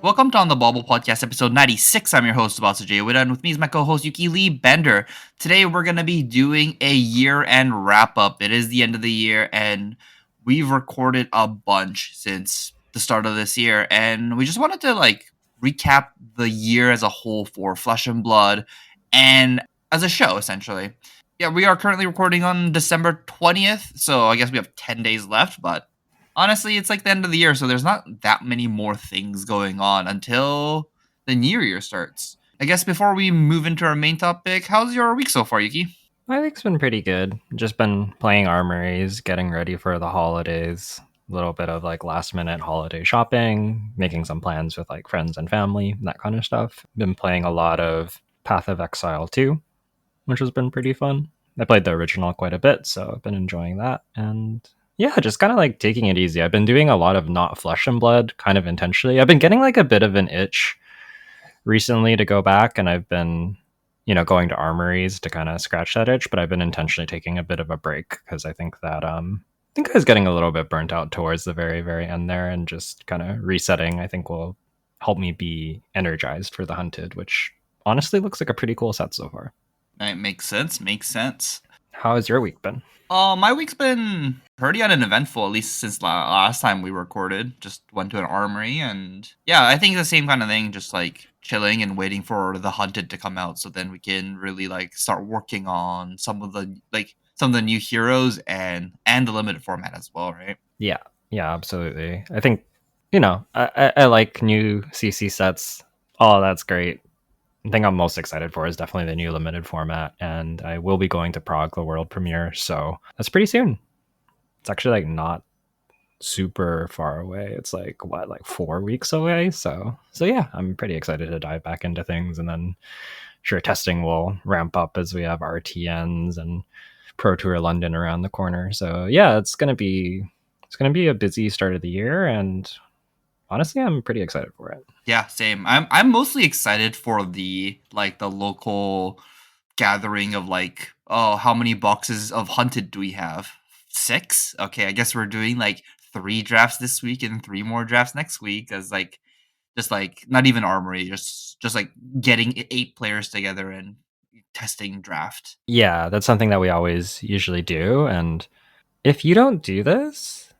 Welcome to On the Bauble Podcast, episode 96. I'm your host, Abasa J. Wida, and with me is my co-host, Yuki Lee Bender. Today, we're going to be doing a year-end wrap-up. It is the end of the year, and we've recorded a bunch since the start of this year, and we just wanted to, recap the year as a whole for Flesh and Blood, and as a show, essentially. Yeah, we are currently recording on December 20th, so I guess we have 10 days left, but honestly, it's like the end of the year, so there's not that many more things going on until the new year starts. I guess before we move into our main topic, how's your week so far, Yuki? My week's been pretty good. Just been playing armories, getting ready for the holidays, a little bit of last minute holiday shopping, making some plans with friends and family, that kind of stuff. Been playing a lot of Path of Exile 2, which has been pretty fun. I played the original quite a bit, so I've been enjoying that. And yeah, just kind of taking it easy. I've been doing a lot of not Flesh and Blood kind of intentionally. I've been getting a bit of an itch recently to go back, and I've been going to armories to kind of scratch that itch, but I've been intentionally taking a bit of a break because I think that I was getting a little bit burnt out towards the very, very end there, and just kind of resetting I think will help me be energized for the Hunted, which honestly looks like a pretty cool set so far. It makes sense. Makes sense. How has your week been? My week's been pretty uneventful, at least since last time we recorded. Just went to an armory, and yeah, I think the same kind of thing. Just chilling and waiting for the Hunted to come out, so then we can really start working on some of the new heroes and the limited format as well, right? Yeah, absolutely. I think I like new CC sets. Oh, that's great. The thing I'm most excited for is definitely the new limited format, and I will be going to Prague, the world premiere, so that's pretty soon. It's actually not super far away. It's 4 weeks away, so yeah, I'm pretty excited to dive back into things, and then sure testing will ramp up as we have RTNs and Pro Tour London around the corner. So yeah, it's gonna be a busy start of the year, and honestly, I'm pretty excited for it. Yeah, same. I'm mostly excited for the local gathering of oh, how many boxes of Hunted do we have? 6? Okay, I guess we're doing 3 drafts this week and 3 more drafts next week as just not even armory, just getting 8 players together and testing draft. Yeah, that's something that we always usually do, and if you don't do this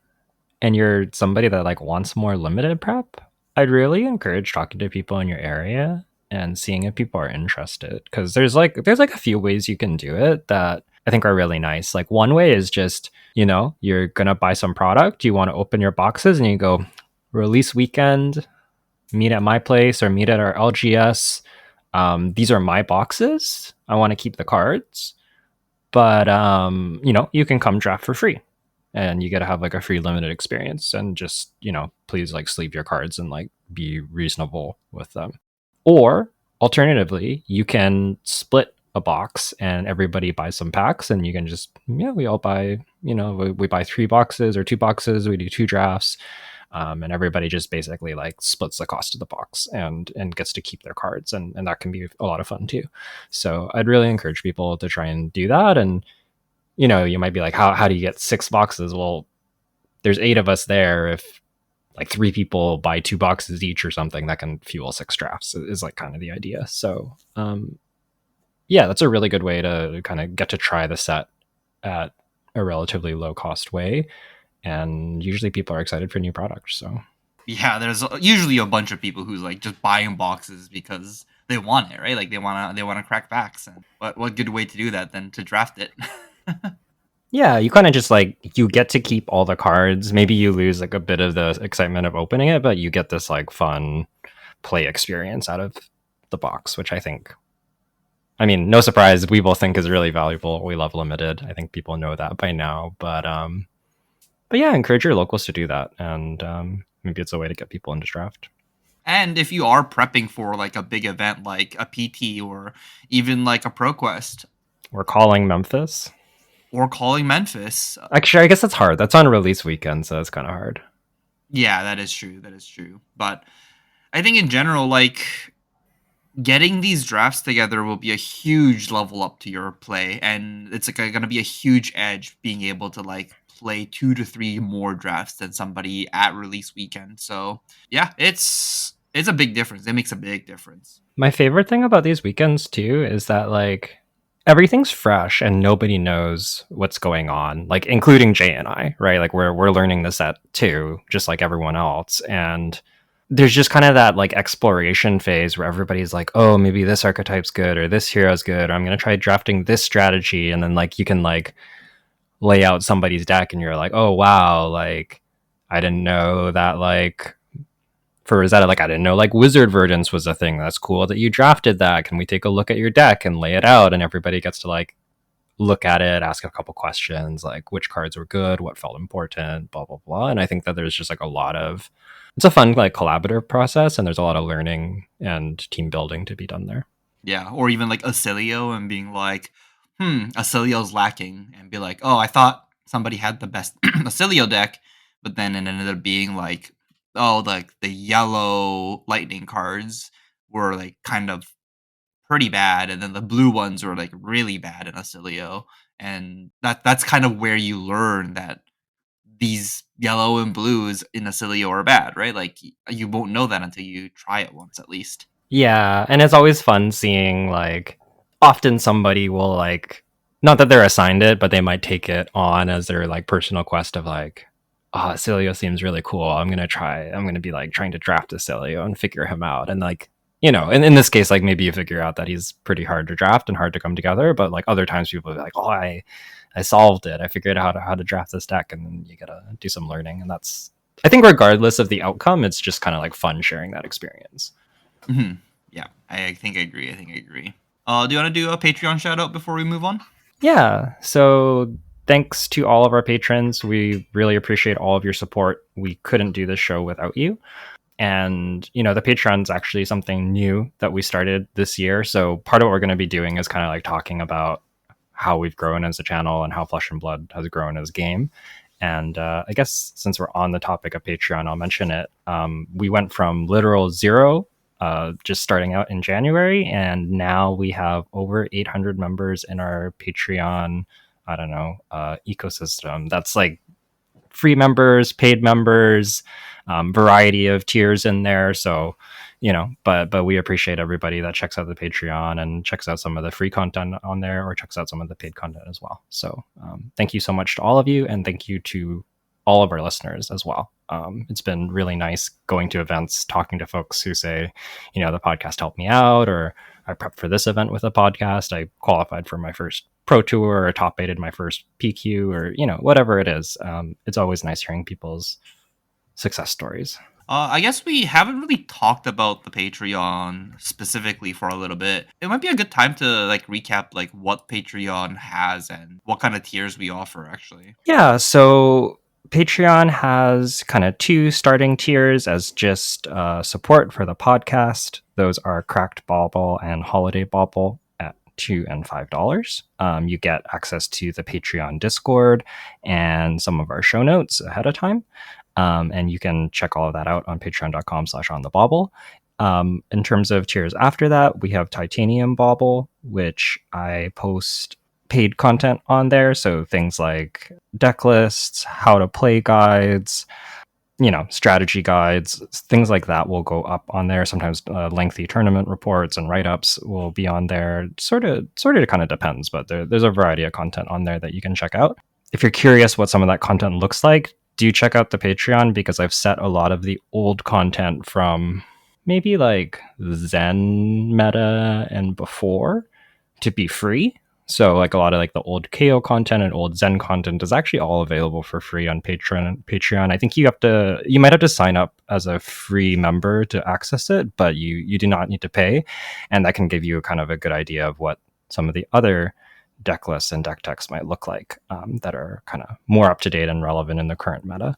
and you're somebody that wants more limited prep, I'd really encourage talking to people in your area and seeing if people are interested, because there's a few ways you can do it that I think are really nice. One way is just, you're gonna buy some product, you want to open your boxes, and you go, release weekend, meet at my place or meet at our LGS. These are my boxes. I want to keep the cards, but you can come draft for free, and you get to have a free limited experience, and just please sleeve your cards and be reasonable with them. Or alternatively, you can split a box and everybody buys some packs, and you can just we all buy we buy 3 boxes or 2 boxes, we do 2 drafts, and everybody just basically splits the cost of the box and gets to keep their cards, and that can be a lot of fun too. So I'd really encourage people to try and do that. And you might be like, how do you get 6 boxes? Well, there's 8 of us there. If 3 people buy 2 boxes each or something, that can fuel 6 drafts is kind of the idea. So yeah, that's a really good way to kind of get to try the set at a relatively low cost way, and usually people are excited for new products. So Yeah, there's usually a bunch of people who's just buying boxes because they want it, right? They wanna crack packs, and what good way to do that than to draft it? yeah, you kind of just you get to keep all the cards. Maybe you lose a bit of the excitement of opening it, but you get this fun play experience out of the box, which I think, I mean, no surprise, we both think is really valuable. We love limited. I think people know that by now, but yeah, encourage your locals to do that, and maybe it's a way to get people into draft. And if you are prepping for a big event like a PT or even a ProQuest, We're calling Memphis. or calling Memphis. Actually, I guess that's hard. That's on release weekend, so it's kind of hard. Yeah, that is true. That is true. But I think in general, getting these drafts together will be a huge level up to your play, and it's going to be a huge edge being able to play 2 to 3 more drafts than somebody at release weekend. So yeah, it's It's a big difference. It makes a big difference. My favorite thing about these weekends too is that like everything's fresh and nobody knows what's going on, like including Jay and I, right? Like we're learning the set too, just like everyone else. And there's just kind of that like exploration phase where everybody's like, oh, maybe this archetype's good or this hero's good, or I'm gonna try drafting this strategy, and then like you can like lay out somebody's deck and you're like, oh wow, like I didn't know that like for Rosetta, like I didn't know like Wizard Verdance was a thing. That's cool that you drafted that. Can we take a look at your deck and lay it out? And everybody gets to like look at it, ask a couple questions, like which cards were good, what felt important, blah blah blah. And I think that there's just like a lot of it's a fun like collaborative process, and there's a lot of learning and team building to be done there. Yeah, or even like Acilio and being like, Acilio's lacking, and be like, oh, I thought somebody had the best Acilio deck, but then it ended up being like, oh, like the yellow lightning cards were like kind of pretty bad, and then the blue ones were like really bad in Acilio, and that's kind of where you learn that these yellow and blues in Acilio are bad, right? Like you won't know that until you try it once at least. Yeah, and it's always fun seeing like often somebody will like not that they're assigned it, but they might take it on as their like personal quest of like, oh, Cilio seems really cool. I'm gonna be like trying to draft a Cilio and figure him out. And like, you know, in this case, like maybe you figure out that he's pretty hard to draft and hard to come together, but like other times people are like, oh, I solved it. I figured out how to draft this deck, and then you gotta do some learning. And that's I think regardless of the outcome, it's just kind of like fun sharing that experience. Yeah, I think I agree. I think I agree. Do you want to do a Patreon shout out before we move on? Yeah. So thanks to all of our patrons. We really appreciate all of your support. We couldn't do this show without you. And, you know, the Patreon's actually something new that we started this year. So part of what we're going to be doing is kind of like talking about how we've grown as a channel and how Flesh and Blood has grown as a game. And I guess since we're on the topic of Patreon, I'll mention it. We went from literal zero just starting out in January, and now we have over 800 members in our Patreon. I don't know ecosystem. That's like free members, paid members, variety of tiers in there. So, you know, but we appreciate everybody that checks out the Patreon and checks out some of the free content on there, or checks out some of the paid content as well. So, thank you so much to all of you, and thank you to all of our listeners as well. It's been really nice going to events, talking to folks who say, you know, the podcast helped me out, or I prepped for this event with a podcast. I qualified for my first pro tour, or top aided my first PQ, or, you know, whatever it is. It's always nice hearing people's success stories. I guess we haven't really talked about the Patreon specifically for a little bit. It might be a good time to like recap like what Patreon has and what kind of tiers we offer actually. Yeah, so Patreon has kind of two starting tiers as just support for the podcast. Those are Cracked Bauble and Holiday Bauble at $2 and $5. You get access to the Patreon Discord and some of our show notes ahead of time. And you can check all of that out on patreon.com/onthebauble. In terms of tiers after that, we have Titanium Bauble, which I post paid content on there. So things like deck lists, how to play guides, you know, strategy guides, things like that will go up on there. Sometimes lengthy tournament reports and write-ups will be on there. Sort of kind of depends, but there's a variety of content on there that you can check out. If you're curious what some of that content looks like, do check out the Patreon, because I've set a lot of the old content from maybe like Zen meta and before to be free. So like a lot of like the old KO content and old Zen content is actually all available for free on Patreon. I think you might have to sign up as a free member to access it, but you do not need to pay. And that can give you kind of a good idea of what some of the other deck lists and deck techs might look like that are kind of more up to date and relevant in the current meta.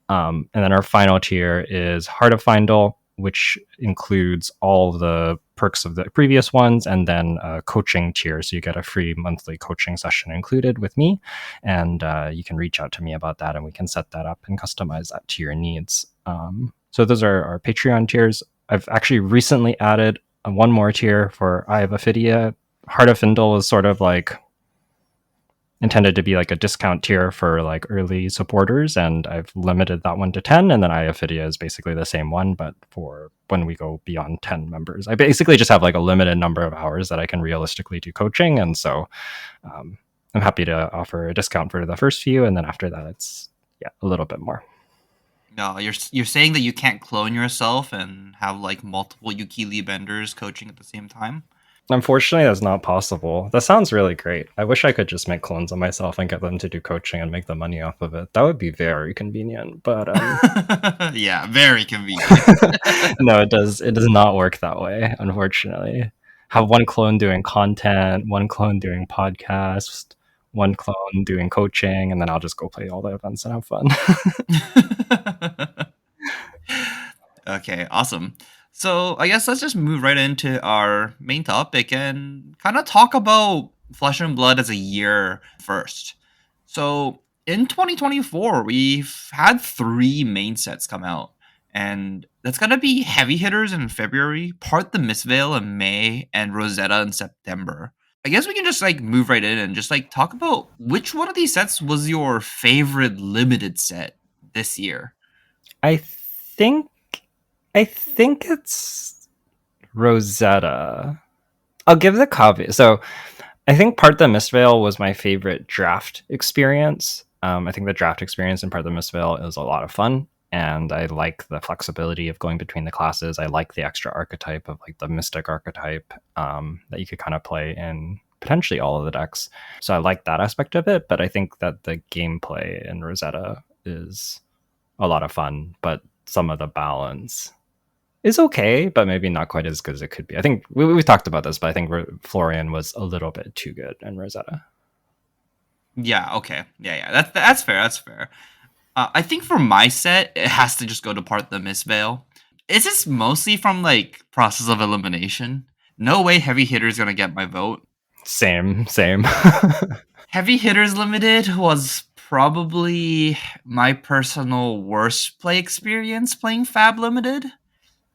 And then our final tier is Heart of Findle, which includes all the perks of the previous ones, and then a coaching tier. So you get a free monthly coaching session included with me, and you can reach out to me about that, and we can set that up and customize that to your needs. So those are our Patreon tiers. I've actually recently added one more tier for Eye of Ophidia. Heart of Findle is sort of like intended to be like a discount tier for like early supporters, and I've limited that one to 10, and then Iophidia is basically the same one, but for when we go beyond 10 members. I basically just have like a limited number of hours that I can realistically do coaching, and so um, I'm happy to offer a discount for the first few, and then after that it's a little bit more. No, you're saying that you can't clone yourself and have like multiple Yukili benders coaching at the same time? Unfortunately, that's not possible. That sounds really great. I wish I could just make clones of myself and get them to do coaching and make the money off of it. That would be very convenient. But Yeah, very convenient. no, it does not work that way, unfortunately. Have one clone doing content, one clone doing podcast, one clone doing coaching, and then I'll just go play all the events and have fun. Okay, awesome. So I guess let's just move right into our main topic and kind of talk about Flesh and Blood as a year first. So in 2024, we've had three main sets come out, and that's gonna be Heavy Hitters in February, Part the Mistveil in May, and Rosetta in September. I guess we can just like move right in and just like talk about which one of these sets was your favorite limited set this year. I think I think it's Rosetta. I'll give the caveat. So I think Part the Mistveil was my favorite draft experience. I think the draft experience in Part the Mistveil is a lot of fun, and I like the flexibility of going between the classes. I like the extra archetype of like the Mystic archetype that you could kind of play in potentially all of the decks. So I like that aspect of it, but I think that the gameplay in Rosetta is a lot of fun, but some of the balance is okay, but maybe not quite as good as it could be. I think we've talked about this, but I think Florian was a little bit too good in Rosetta. Yeah, okay. Yeah. That's fair. That's fair. I think for my set, it has to just go to Part the Mistveil. Is this mostly from like process of elimination? No way Heavy Hitter is gonna get my vote. Same. Heavy Hitters Limited was probably my personal worst play experience playing Fab Limited.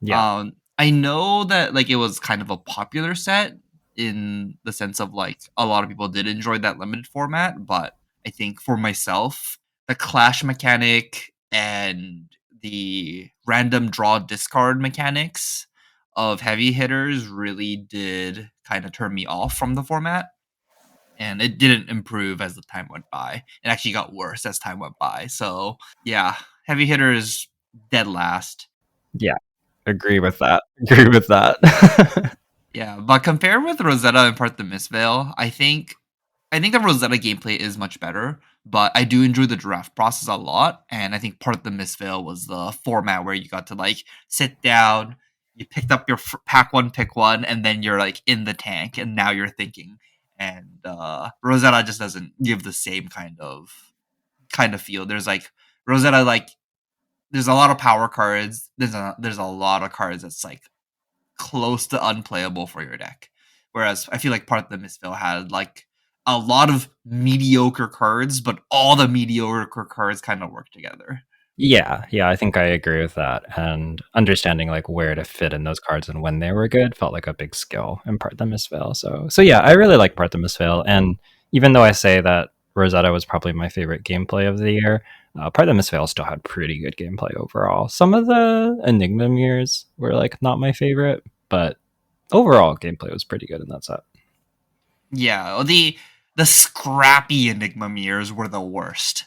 Yeah. I know that like it was kind of a popular set in the sense of like a lot of people did enjoy that limited format, but I think for myself, the clash mechanic and the random draw discard mechanics of heavy hitters really did kind of turn me off from the format. And it didn't improve as the time went by. It actually got worse as time went by. So yeah, heavy hitters dead last. Yeah. Agree with that. Agree with that. Yeah, but compared with Rosetta and Part the Mistveil, I think the Rosetta gameplay is much better, but I do enjoy the draft process a lot, and I think Part the Mistveil was the format where you got to like sit down, you picked up your pack one, pick one, and then you're like in the tank, and now you're thinking. And Rosetta just doesn't give the same kind of feel. There's like Rosetta like there's a lot of power cards. There's a lot of cards that's like close to unplayable for your deck. Whereas I feel like part of the Mistville had like a lot of mediocre cards, but all the mediocre cards kind of work together. Yeah, I think I agree with that. And understanding like where to fit in those cards and when they were good felt like a big skill in Part the Misveil. So yeah, I really like Part the Misveil. And even though I say that Rosetta was probably my favorite gameplay of the year, Part of the Misveil still had pretty good gameplay overall. Some of the Enigma mirrors were like not my favorite, but overall gameplay was pretty good in that set. Yeah, the scrappy Enigma mirrors were the worst.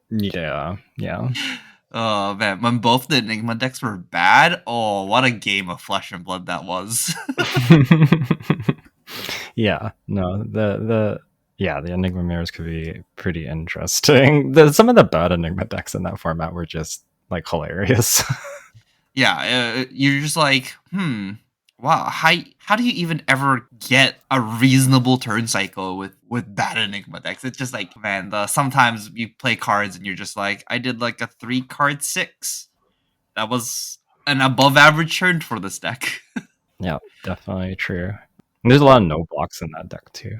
Yeah. Oh man, when both the Enigma decks were bad, oh what a game of flesh and blood that was. Yeah, no, the Enigma mirrors could be pretty interesting. Some of the bad Enigma decks in that format were just like hilarious. Yeah, you're just like, wow, how do you even ever get a reasonable turn cycle with bad Enigma decks? It's just like, man, the sometimes you play cards and you're just like, I did like a 3 card 6. That was an above average turn for this deck. Yeah, definitely true. And there's a lot of no blocks in that deck too.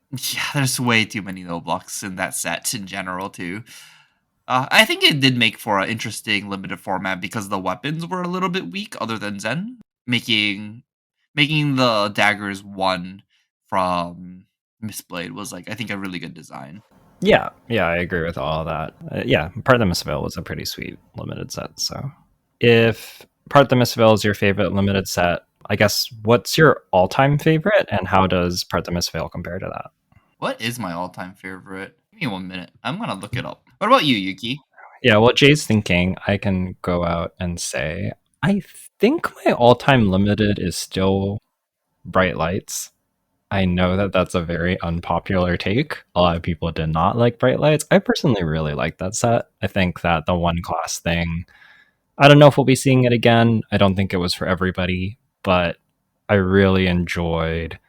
Yeah, there's way too many no blocks in that set in general too. I think it did make for an interesting limited format because the weapons were a little bit weak, other than Zen, making the daggers one from Mistblade was like I think a really good design. Yeah, yeah, I agree with all of that. Yeah, Part of the Mistvale was a pretty sweet limited set. So, if Part of the Mistvale is your favorite limited set, I guess what's your all-time favorite, and how does Part of the Mistvale compare to that? What is my all-time favorite? Give me 1 minute. I'm gonna look it up. What about you, Yuki? Yeah, well, Jay's thinking I can go out and say I think my all-time limited is still Bright Lights. I know that that's a very unpopular take. A lot of people did not like Bright Lights. I personally really like that set. I think that the one class thing, I don't know if we'll be seeing it again. I don't think it was for everybody, but I really enjoyed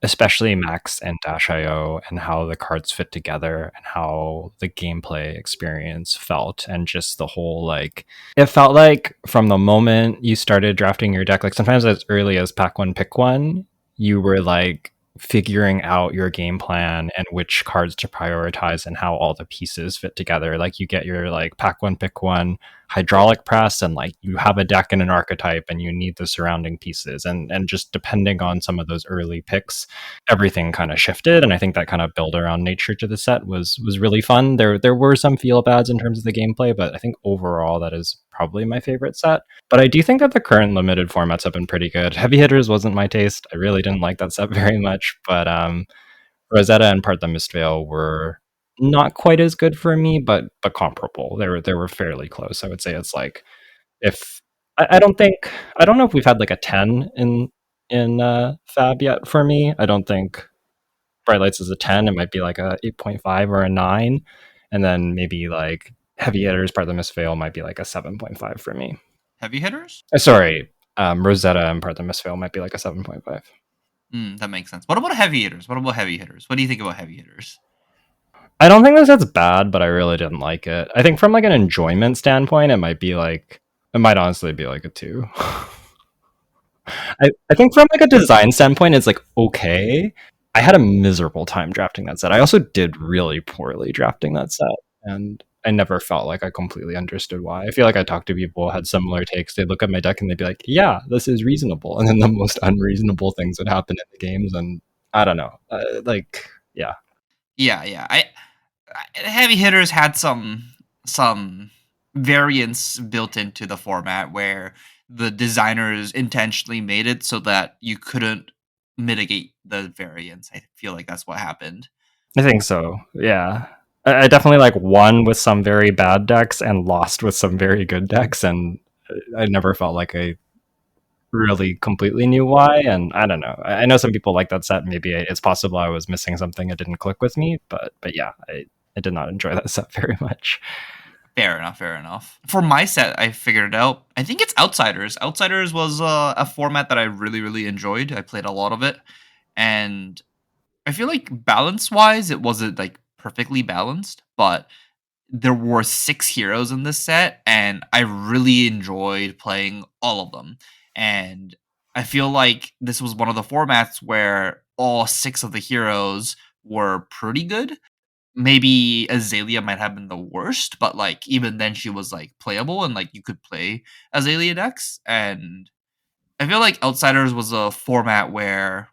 especially Max and Dash IO and how the cards fit together and how the gameplay experience felt and just the whole like it felt like from the moment you started drafting your deck, like sometimes as early as pack one, pick one, you were like figuring out your game plan and which cards to prioritize and how all the pieces fit together. Like you get your like pack one, pick one hydraulic press and like you have a deck and an archetype and you need the surrounding pieces and just depending on some of those early picks everything kind of shifted, and I think that kind of build around nature to the set was really fun. There were some feel bads in terms of the gameplay, but I think overall that is probably my favorite set. But I do think that the current limited formats have been pretty good. Heavy Hitters wasn't my taste. I really didn't like that set very much, but Rosetta and Part the Mistvale were not quite as good for me, but comparable. They were fairly close. I would say it's like if I don't think I don't know if we've had like a 10 in Fab yet for me. I don't think Bright Lights is a 10. It might be like a 8.5 or a 9. And then maybe like Heavy Hitters, Part of the Misfail might be like a 7.5 for me. Heavy hitters? Sorry, Rosetta and Part of the Misfail might be like a 7.5. That makes sense. What about heavy hitters? What about heavy hitters? What do you think about heavy hitters? I don't think this set's bad, but I really didn't like it. I think from like an enjoyment standpoint, it might be like it might honestly be like a 2. I think from like a design standpoint, it's like okay. I had a miserable time drafting that set. I also did really poorly drafting that set, and I never felt like I completely understood why. I feel like I talked to people who had similar takes. They'd look at my deck and they'd be like, "Yeah, this is reasonable," and then the most unreasonable things would happen in the games, and I don't know. Like, yeah, Yeah. Heavy hitters had some variance built into the format where the designers intentionally made it so that you couldn't mitigate the variance. I feel like that's what happened. I think so. Yeah, I definitely like won with some very bad decks and lost with some very good decks, and I never felt like I really completely knew why. And I don't know. I know some people like that set. Maybe it's possible I was missing something. It didn't click with me, but yeah, I did not enjoy that set very much. Fair enough. Fair enough. For my set, I figured it out. I think it's Outsiders. Outsiders was a format that I really, really enjoyed. I played a lot of it, and I feel like balance wise, it wasn't like perfectly balanced, but there were 6 heroes in this set, and I really enjoyed playing all of them. And I feel like this was one of the formats where all 6 of the heroes were pretty good. Maybe Azalea might have been the worst, but like even then she was like playable and like you could play Azalea decks. And I feel like Outsiders was a format where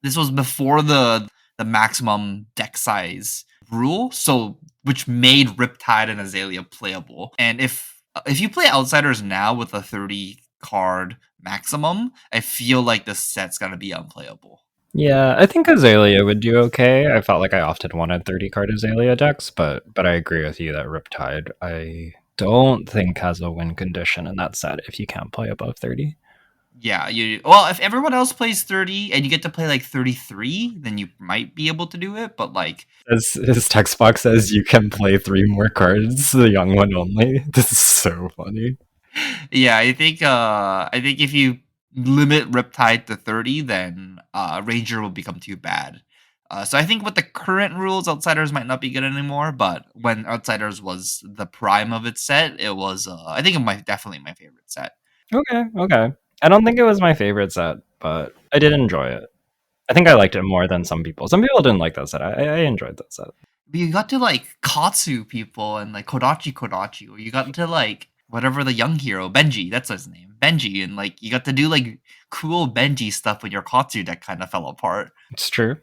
this was before the maximum deck size rule, so which made Riptide and Azalea playable. And if you play Outsiders now with a 30 card maximum, I feel like the set's gonna be unplayable. Yeah, I think Azalea would do okay. I felt like I often wanted 30 card Azalea decks, but I agree with you that Riptide I don't think has a win condition in that set if you can't play above 30. Yeah, you well, if everyone else plays 30 and you get to play like 33, then you might be able to do it, but like As his text box says, you can play 3 more cards, the young one only. This is so funny. yeah, I think if you limit Riptide to 30, then Ranger will become too bad. So I think with the current rules, Outsiders might not be good anymore. But when Outsiders was the prime of its set, it was I think it might definitely my favorite set. Okay, okay. I don't think it was my favorite set, but I did enjoy it. I think I liked it more than some people. Some people didn't like that set. I enjoyed that set. But you got to like Katsu people and like Kodachi, or you got to like whatever the young hero Benji, that's his name, Benji, and like you got to do like cool Benji stuff when your Katsu deck kind of fell apart. It's true.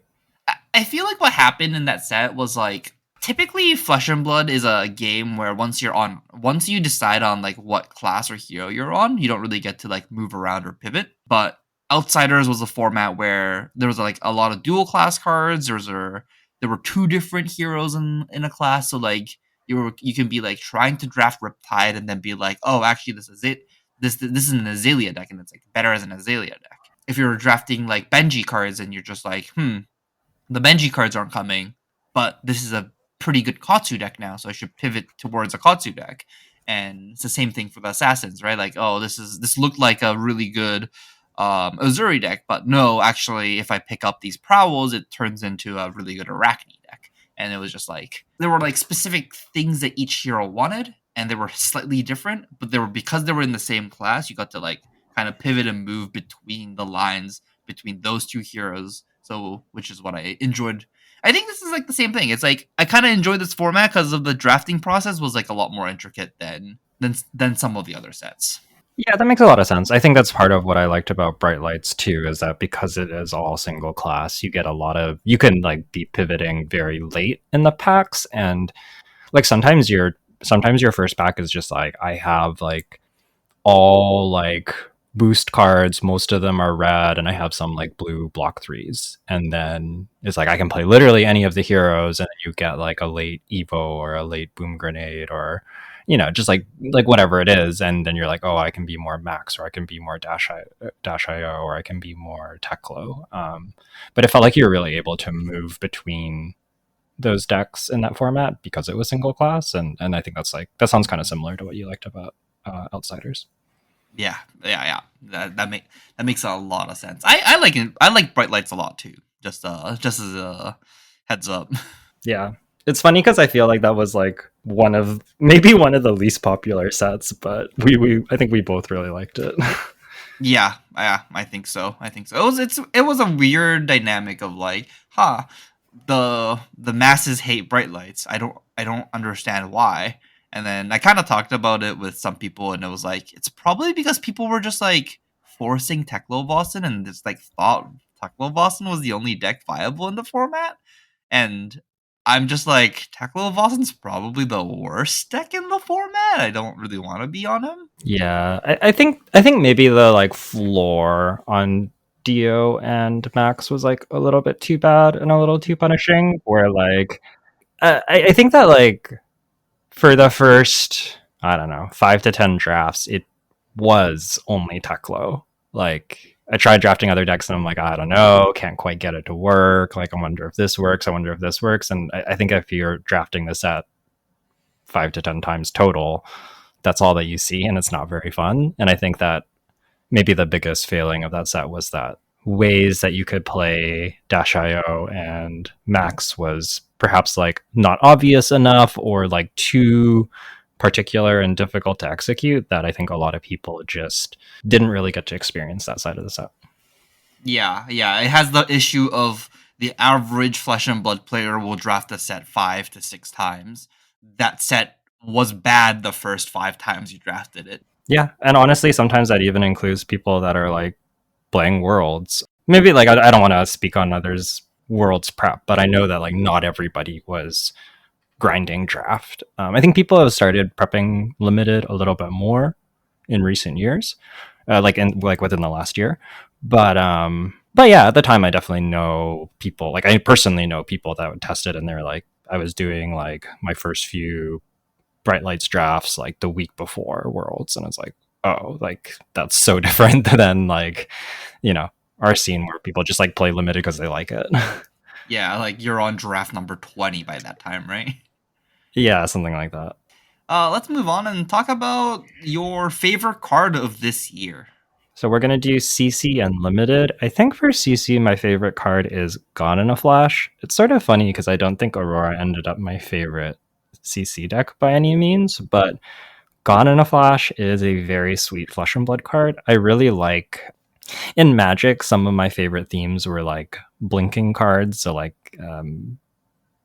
I feel like what happened in that set was like typically Flesh and Blood is a game where once you decide on like what class or hero you're on, you don't really get to like move around or pivot. But Outsiders was a format where there was like a lot of dual class cards. There were two different heroes in a class, so like you can be like trying to draft Riptide and then be like, oh, actually this is it. This is an Azalea deck and it's like better as an Azalea deck. If you're drafting like Benji cards and you're just like, the Benji cards aren't coming, but this is a pretty good Katsu deck now, so I should pivot towards a Katsu deck. And it's the same thing for the assassins, right? Like, oh, this looked like a really good Azuri deck, but no, actually, if I pick up these prowls, it turns into a really good Arachne deck. And it was just like there were like specific things that each hero wanted, and they were slightly different, but they were because they were in the same class, you got to like kind of pivot and move between the lines between those two heroes. So, which is what I enjoyed. I think this is like the same thing. It's like I kind of enjoyed this format because of the drafting process was like a lot more intricate than some of the other sets. Yeah, that makes a lot of sense. I think that's part of what I liked about Bright Lights too, is that because it is all single class, you get a lot of you can like be pivoting very late in the packs, and like sometimes your first pack is just like I have like all like boost cards. Most of them are red, and I have some like blue block threes. And then it's like I can play literally any of the heroes, and then you get like a late Evo or a late Boom Grenade or just like whatever it is. And then you're like, oh, I can be more Max, or I can be more Dash IO, or I can be more Teklo. But it felt like you were really able to move between those decks in that format because it was single class, and I think that sounds kind of similar to what you liked about Outsiders. Yeah, yeah. That makes a lot of sense. I like it. I like Bright Lights a lot too. Just as a heads up. Yeah. It's funny because I feel like that was like maybe one of the least popular sets, but we I think we both really liked it. Yeah, I think so. I think so. It was a weird dynamic of like, the masses hate bright lights. I don't understand why. And then I kind of talked about it with some people, and it was like it's probably because people were just like forcing Teklo Boston and just like thought Teklo Boston was the only deck viable in the format. And I'm just like Teklo Boston's probably the worst deck in the format. I don't really want to be on him. Yeah, I think maybe the like floor on Dio and Max was like a little bit too bad and a little too punishing. Where like I think that like for the first, I don't know, 5 to 10 drafts, it was only Teklo. Like I tried drafting other decks and I'm like, I don't know, can't quite get it to work. Like I wonder if this works. I wonder if this works. And I think if you're drafting this at 5 to 10 times total, that's all that you see, and it's not very fun. And I think that maybe the biggest failing of that set was that ways that you could play Dash IO and Max was perhaps like not obvious enough, or like too particular and difficult to execute, that I think a lot of people just didn't really get to experience that side of the set. Yeah. It has the issue of the average Flesh and Blood player will draft a set 5 to 6 times. That set was bad the first 5 times you drafted it. Yeah, and honestly, sometimes that even includes people that are like playing Worlds. Maybe like I don't want to speak on others' Worlds prep, but I know that like not everybody was grinding draft. I think people have started prepping limited a little bit more in recent years, like within the last year. But yeah, at the time, I definitely know people. Like I personally know people that would test it, and they're like, I was doing like my first few Bright Lights drafts like the week before Worlds, and it's like, oh, like that's so different than like our scene where people just like play limited because they like it. Yeah, like you're on draft number 20 by that time, right? Yeah, something like that. Let's move on and talk about your favorite card of this year. So we're gonna do CC and limited. I think for CC, my favorite card is Gone in a Flash. It's sort of funny because I don't think Aurora ended up my favorite CC deck by any means, but Gone in a Flash is a very sweet Flesh and Blood card. I really like in Magic, some of my favorite themes were like blinking cards. So like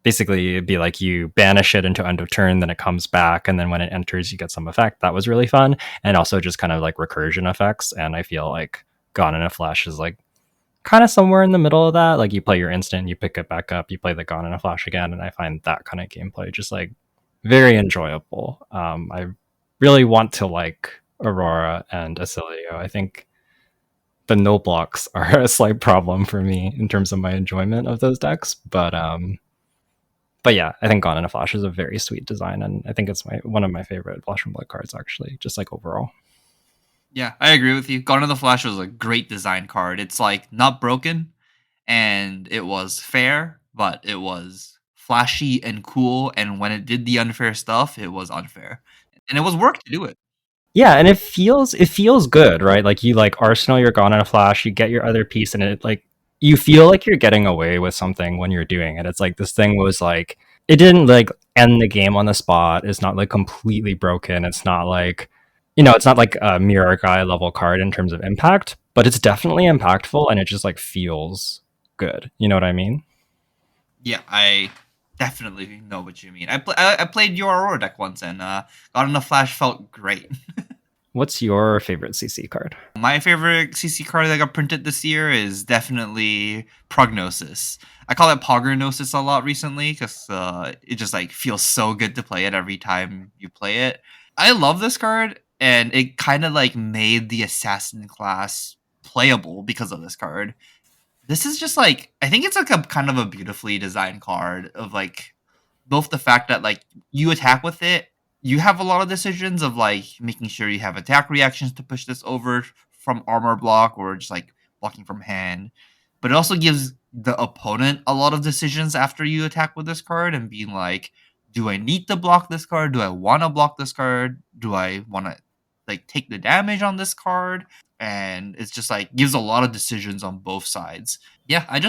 basically it'd be like you banish it into end of turn, then it comes back, and then when it enters you get some effect. That was really fun. And also just kind of like recursion effects. And I feel like Gone in a Flash is like kind of somewhere in the middle of that. Like you play your instant, you pick it back up, you play the Gone in a Flash again, and I find that kind of gameplay just like very enjoyable. I really want to like Aurora and Acilio. I think the no blocks are a slight problem for me in terms of my enjoyment of those decks, but yeah, I think Gone in a Flash is a very sweet design, and I think it's my one of my favorite Flash and Blood cards actually, just like overall. Yeah, I agree with you. Gone in the Flash was a great design card. It's like not broken, and it was fair, but it was flashy and cool. And when it did the unfair stuff, it was unfair, and it was work to do it. Yeah, and it feels good, right? Like you like Arsenal, you're Gone in a Flash, you get your other piece, and it like you feel like you're getting away with something when you're doing it. It's like this thing was like it didn't like end the game on the spot. It's not like completely broken. It's not like it's not like a mirror guy level card in terms of impact, but it's definitely impactful and it just like feels good. You know what I mean? Yeah, I definitely know what you mean. I played your Aurora deck once, and Gone in the Flash felt great. What's your favorite CC card? My favorite CC card that got printed this year is definitely Prognosis. I call it Pognosis a lot recently because it just like feels so good to play it every time you play it. I love this card, and it kind of like made the assassin class playable because of this card. This is just like I think it's like a kind of a beautifully designed card of like both the fact that like you attack with it, you have a lot of decisions of like making sure you have attack reactions to push this over from armor block or just like blocking from hand. But it also gives the opponent a lot of decisions after you attack with this card and being like, do I need to block this card? Do I want to block this card? Do I want to like take the damage on this card? And it's just like gives a lot of decisions on both sides. Yeah, I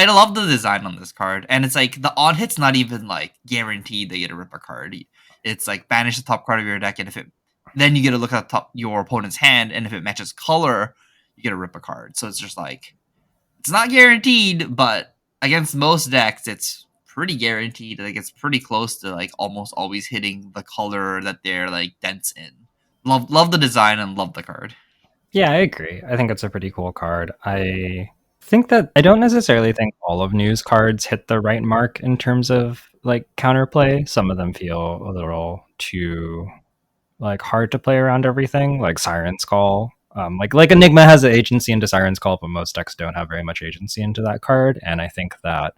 love the design on this card, and it's like the on hit's not even like guaranteed that you get to rip a card. It's like banish the top card of your deck, and if it then you get to look at top your opponent's hand, and if it matches color, you get to rip a card. So it's just like it's not guaranteed, but against most decks, it's pretty guaranteed. Like it's pretty close to like almost always hitting the color that they're like dense in. Love the design and love the card. Yeah, I agree. I think it's a pretty cool card. I think that I don't necessarily think all of News cards hit the right mark in terms of like counterplay. Some of them feel a little too like hard to play around everything, like Siren's Call. Like Enigma has an agency into Siren's Call, but most decks don't have very much agency into that card. And I think that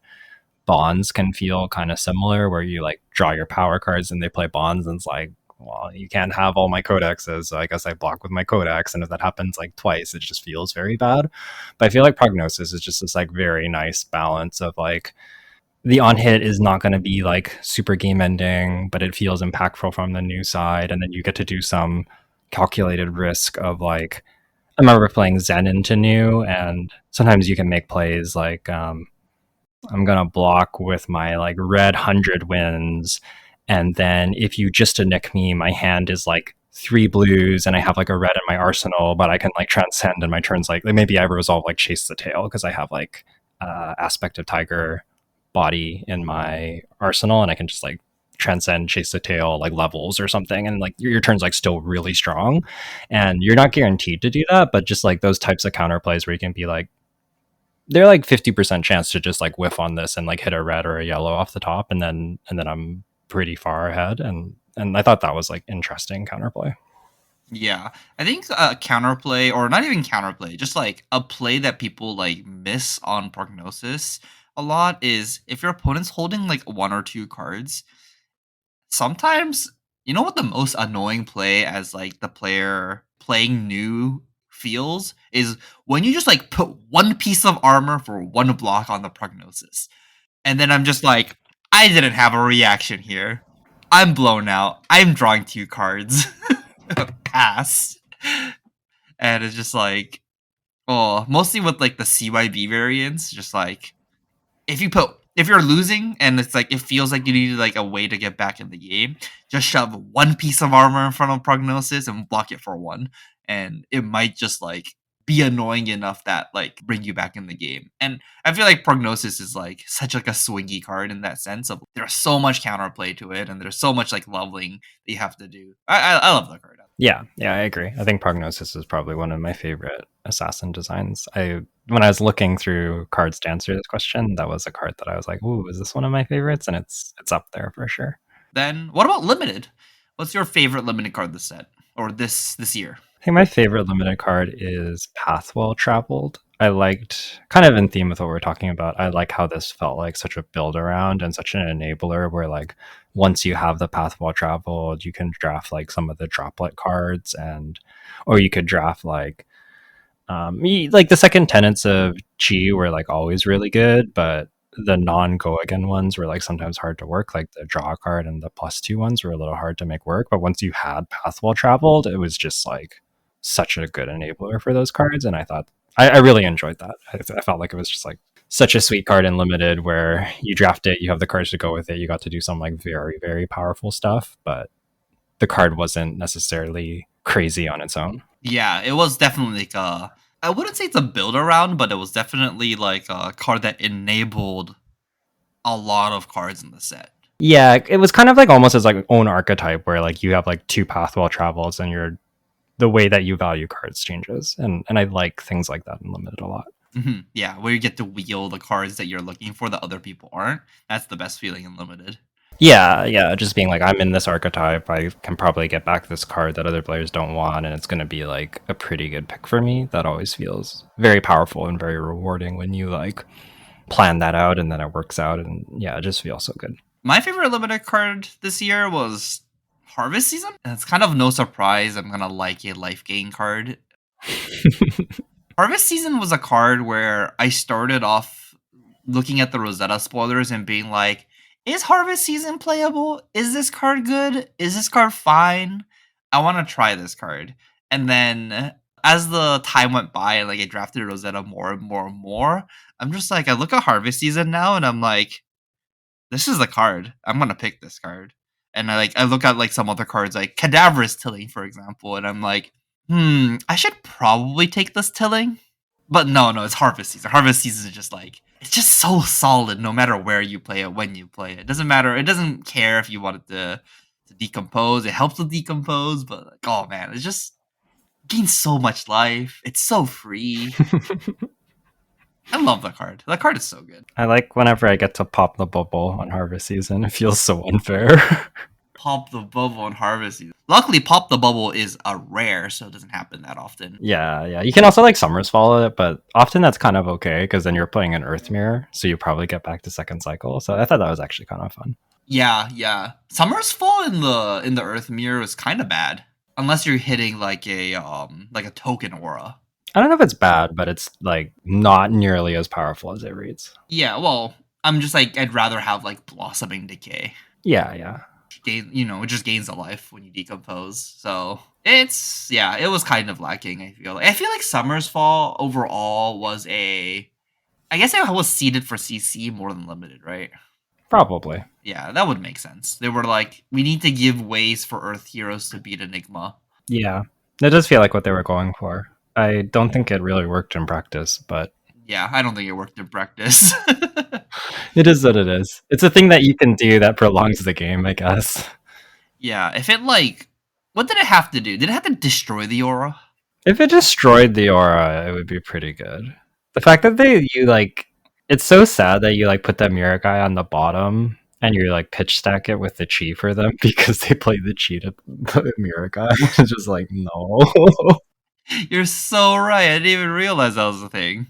bonds can feel kind of similar, where you like draw your power cards and they play bonds, and it's like, well, you can't have all my codexes, so I guess I block with my codex. And if that happens like twice, it just feels very bad. But I feel like Prognosis is just this like very nice balance of like the on hit is not going to be like super game ending, but it feels impactful from the new side. And then you get to do some calculated risk of like, I remember playing Zen into new, and sometimes you can make plays like, I'm gonna block with my like red 100 wins, and then if you just to nick me, my hand is like 3 blues, and I have like a red in my arsenal, but I can like transcend, and my turns like maybe I resolve like Chase the Tail because I have like Aspect of Tiger body in my arsenal, and I can just like transcend Chase the Tail like levels or something, and like your turn's like still really strong, and you're not guaranteed to do that, but just like those types of counterplays where you can be like, they're like 50% chance to just like whiff on this and like hit a red or a yellow off the top, and then I'm pretty far ahead, and I thought that was like interesting counterplay. Yeah, I think counterplay, or not even counterplay, just like a play that people like miss on Prognosis a lot is if your opponent's holding like one or two cards. Sometimes, you know what the most annoying play as like the player playing new feels is when you just like put one piece of armor for one block on the Prognosis, and then I'm just like, I didn't have a reaction here. I'm blown out. I'm drawing two cards. Pass. And it's just like, oh, mostly with like the CYB variants, just like if you're losing and it's like it feels like you need like a way to get back in the game, just shove one piece of armor in front of Prognosis and block it for one, and it might just like be annoying enough that like bring you back in the game. And I feel like Prognosis is like such like a swingy card in that sense of there's so much counterplay to it and there's so much like leveling that you have to do. I love the card. Yeah, I agree. I think Prognosis is probably one of my favorite assassin designs. I When I was looking through cards to answer this question, that was a card that I was like, "Ooh, is this one of my favorites?" And it's up there for sure. Then what about limited? What's your favorite limited card this set or this year? I think my favorite limited card is Path Well Traveled. I liked, kind of in theme with what we're talking about, I like how this felt like such a build around and such an enabler where like once you have the Path Well Traveled, you can draft like some of the droplet cards, and or you could draft like the second tenants of Chi were like always really good, but the non go again ones were like sometimes hard to work. Like the draw card and the +2 ones were a little hard to make work. But once you had Path Well Traveled, it was just like such a good enabler for those cards. And I thought I really enjoyed that. I felt like it was just like such a sweet card in limited where you draft it, you have the cards to go with it, you got to do some like very, very powerful stuff, but the card wasn't necessarily crazy on its own. Yeah, it was definitely like I wouldn't say it's a build around, but it was definitely like a card that enabled a lot of cards in the set. Yeah, it was kind of like almost as like own archetype where like you have like two path well travels and your the way that you value cards changes. And I like things like that in limited a lot. Yeah, where you get to wheel the cards that you're looking for that other people aren't. That's the best feeling in limited. Yeah, just being like I'm in this archetype, I can probably get back this card that other players don't want, and it's going to be like a pretty good pick for me. That always feels very powerful and very rewarding when you like plan that out and then it works out, and yeah, it just feels so good. My favorite limited card this year was Harvest Season. And it's kind of no surprise I'm gonna like a life gain card. Harvest Season was a card where I started off looking at the Rosetta spoilers and being like, is Harvest Season playable? Is this card good? Is this card fine? I want to try this card. And then as the time went by and like I drafted Rosetta more and more and more, I'm just like, I look at Harvest Season now and I'm like, this is the card. I'm gonna pick this card. And I look at like some other cards like Cadaverous Tilling, for example, and I'm like, I should probably take this Tilling. But no, it's Harvest Season. Harvest Season is just like it's just so solid no matter where you play it, when you play it. It doesn't matter. It doesn't care if you want it to decompose. It helps to decompose, but like, oh man, it just gains so much life. It's so free. I love that card. That card is so good. I like whenever I get to pop the bubble on Harvest Season. It feels so unfair. Pop the Bubble on Harvest Season. Luckily, Pop the Bubble is a rare, so it doesn't happen that often. Yeah. You can also like Summers follow it, but often that's kind of okay because then you're playing an Earth Mirror, so you probably get back to second cycle. So I thought that was actually kind of fun. Yeah. Summer's Fall in the Earth Mirror is kind of bad, unless you're hitting like a token aura. I don't know if it's bad, but it's like not nearly as powerful as it reads. Yeah, well, I'm just like I'd rather have like Blossoming Decay. Yeah. It just gains a life when you decompose. So it was kind of lacking. I feel like Summer's Fall overall was I guess it was seeded for CC more than limited, right? Probably. Yeah, that would make sense. They were like, we need to give ways for Earth heroes to beat Enigma. Yeah. That does feel like what they were going for. I don't think it really worked in practice, but Yeah, I don't think it worked in practice. it is what it is. It's a thing that you can do that prolongs the game, I guess. Yeah, if it like, what did it have to do? Did it have to destroy the aura? If it destroyed the aura, it would be pretty good. The fact that it's so sad that you like put that mirror guy on the bottom and you like pitch stack it with the chi for them because they play the chi to the mirror guy. It's just like, no. You're so right. I didn't even realize that was a thing.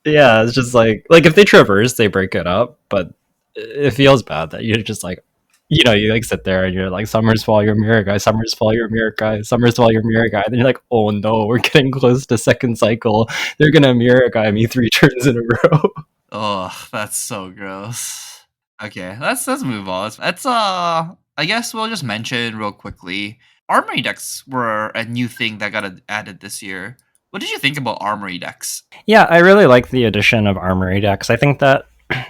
Yeah, it's just like if they traverse, they break it up, but it feels bad that you're just like, you like sit there and you're like, Summers Fall, your mirror guy, Summers Fall, your mirror guy, Summers Fall, your mirror guy. And then you're like, oh no, we're getting close to second cycle. They're gonna mirror guy me 3 turns in a row. Oh, that's so gross. Okay, let's move on. Let's I guess we'll just mention real quickly. Armory decks were a new thing that got added this year. What did you think about armory decks? Yeah, I really like the addition of armory decks. I think that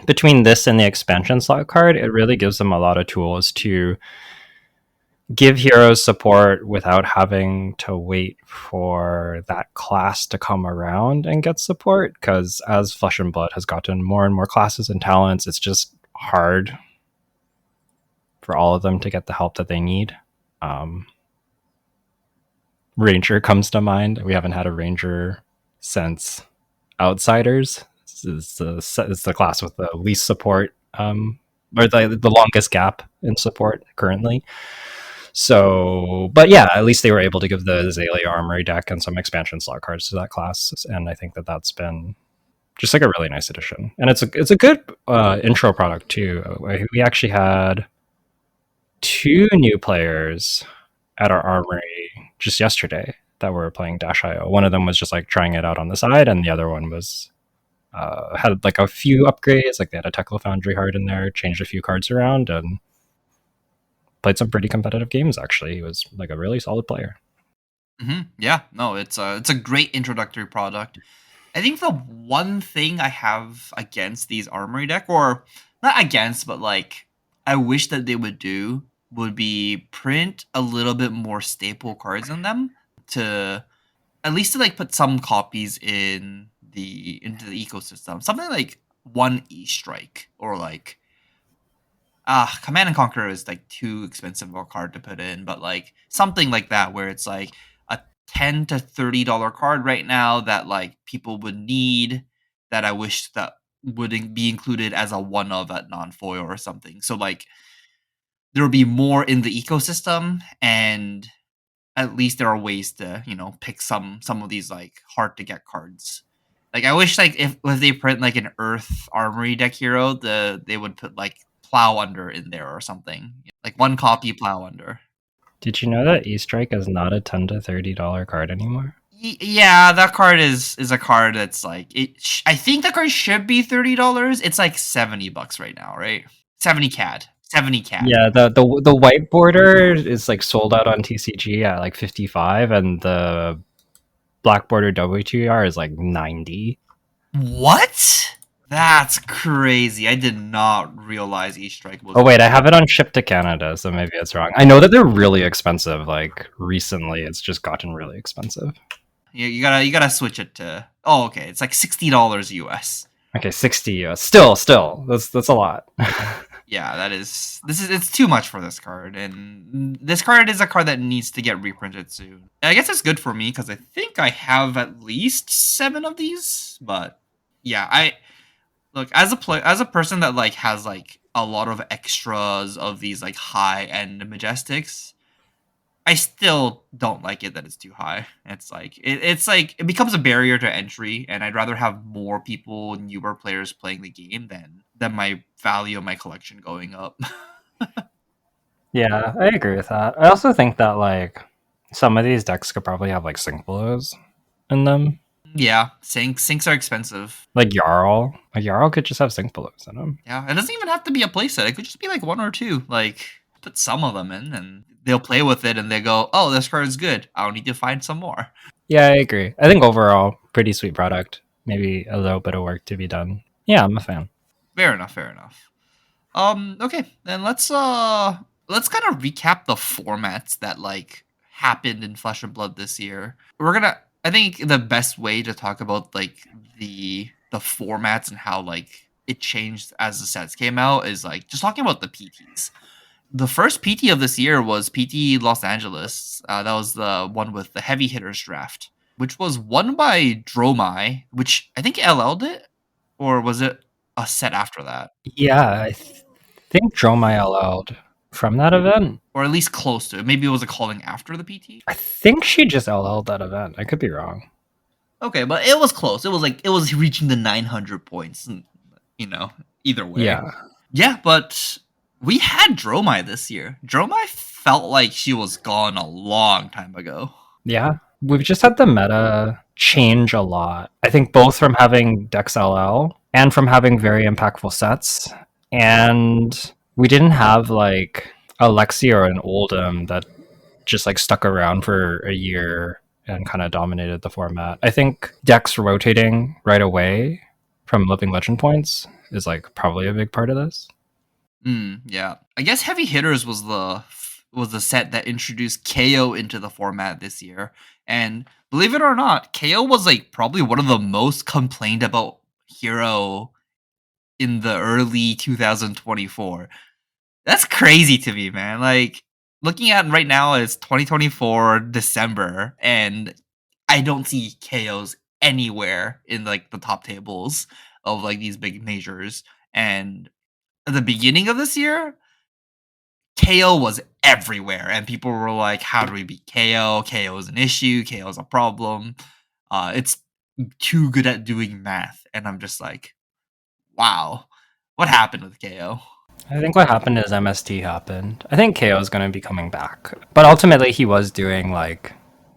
between this and the expansion slot card, it really gives them a lot of tools to give heroes support without having to wait for that class to come around and get support. Because as Flesh and Blood has gotten more and more classes and talents, it's just hard for all of them to get the help that they need. Ranger comes to mind. We haven't had a Ranger since Outsiders is the class with the least support, or the longest gap in support currently. So, but yeah, at least they were able to give the Azalea Armory deck and some expansion slot cards to that class, and I think that that's been just like a really nice addition, and it's a good intro product too. We actually had two new players at our armory just yesterday that were playing Dash.io. One of them was just like trying it out on the side, and the other one was had like a few upgrades, like they had a Tekla Foundry Heart in there, changed a few cards around, and played some pretty competitive games. Actually, he was like a really solid player. Yeah, no, it's a great introductory product. I think the one thing I have against these armory deck, or not against, but like I wish that they would do, would be print a little bit more staple cards in them to at least to like put some copies into the ecosystem. Something like one E Strike or like Command and Conquer is like too expensive of a card to put in, but like something like that where it's like a $10 to $30 card right now that like people would need that I wish that would be included as a one of at non foil or something. So like there will be more in the ecosystem, and at least there are ways to pick some of these like hard to get cards. Like I wish like if they print like an Earth Armory deck hero, they would put like Plow Under in there or something. Like one copy Plow Under. Did you know that E Strike is not a $10 to $30 card anymore? Yeah, that card is a card that's like I think that card should be $30. It's like $70 right now, right? 70 CAD. 70 CAD. Yeah, the white border is like sold out on TCG at like 55, and the black border WTR is like 90. What? That's crazy. I did not realize E Strike was. Oh wait, I have it on ship to Canada, so maybe it's wrong. I know that they're really expensive. Like recently, it's just gotten really expensive. You gotta switch it to. Oh, okay. It's like $60 US. Okay, 60 US. Still, that's a lot. Yeah, it's too much for this card, and this card is a card that needs to get reprinted soon. And I guess it's good for me because I think I have at least 7 of these. But yeah, I look as a person that like has like a lot of extras of these like high end majestics. I still don't like it that it's too high. It's like it becomes a barrier to entry, and I'd rather have more people, newer players playing the game than my value of my collection going up. Yeah, I agree with that. I also think that like some of these decks could probably have like sync blows in them. Yeah, sinks are expensive. Like Jarl. Like Jarl could just have sync blows in them. Yeah, it doesn't even have to be a playset. It could just be like one or two. Like put some of them in, and they'll play with it, and they go, "Oh, this card is good. I'll need to find some more." Yeah, I agree. I think overall, pretty sweet product. Maybe a little bit of work to be done. Yeah, I'm a fan. Fair enough. Fair enough. Okay, then let's kind of recap the formats that like happened in Flesh and Blood this year. I think the best way to talk about like the formats and how like it changed as the sets came out is like just talking about the PTs. The first PT of this year was PT Los Angeles. That was the one with the heavy hitters draft, which was won by Dromai, which I think LL'd it, or was it a set after that? Yeah, think Dromai allowed from that event. Or at least close to it. Maybe it was a calling after the PT. I think she just LL'd that event. I could be wrong. Okay, but it was close. It was reaching the 900 points. Either way. Yeah, but we had Dromai this year. Dromai felt like she was gone a long time ago. Yeah, we've just had the meta change a lot. I think both from having Dex LL and from having very impactful sets. And we didn't have like a Lexi or an Oldham that just like stuck around for a year and kind of dominated the format. I think Dex rotating right away from Living Legend points is like probably a big part of this. Yeah. I guess Heavy Hitters was the set that introduced KO into the format this year. And believe it or not, KO was like probably one of the most complained about hero in the early 2024. That's crazy to me, man. Like looking at right now, it's 2024 December, and I don't see KOs anywhere in like the top tables of like these big majors. And at the beginning of this year, KO was everywhere, and people were like, "How do we beat KO? KO is an issue. KO is a problem. It's too good at doing math." And I'm just like, "Wow, what happened with KO?" I think what happened is MST happened. I think KO is going to be coming back, but ultimately he was doing like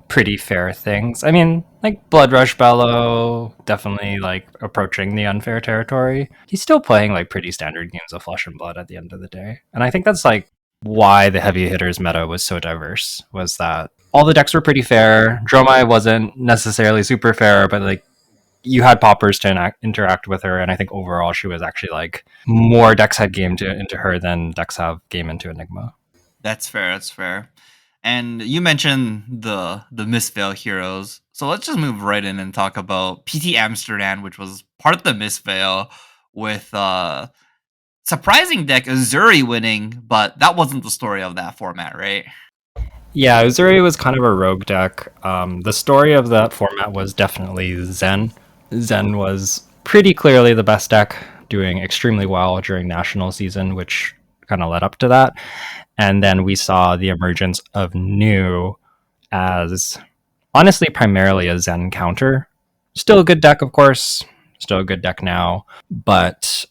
pretty fair things. I mean, like Blood Rush Bellow, definitely like approaching the unfair territory. He's still playing like pretty standard games of Flesh and Blood at the end of the day, and I think that's like why the heavy hitters meta was so diverse. Was that all the decks were pretty fair. Dromai wasn't necessarily super fair, but like you had poppers to interact with her, and I think overall she was actually like more decks had game into her than decks have game into Enigma. That's fair. That's fair. And you mentioned the Misveil heroes, so let's just move right in and talk about PT Amsterdam, which was part of the Misveil with surprising deck Azuri winning, but that wasn't the story of that format, right? Yeah, Uzuri was kind of a rogue deck. The story of that format was definitely Zen. Zen was pretty clearly the best deck, doing extremely well during national season, which kind of led up to that. And then we saw the emergence of New as honestly primarily a Zen counter. Still a good deck, of course. Still a good deck now. But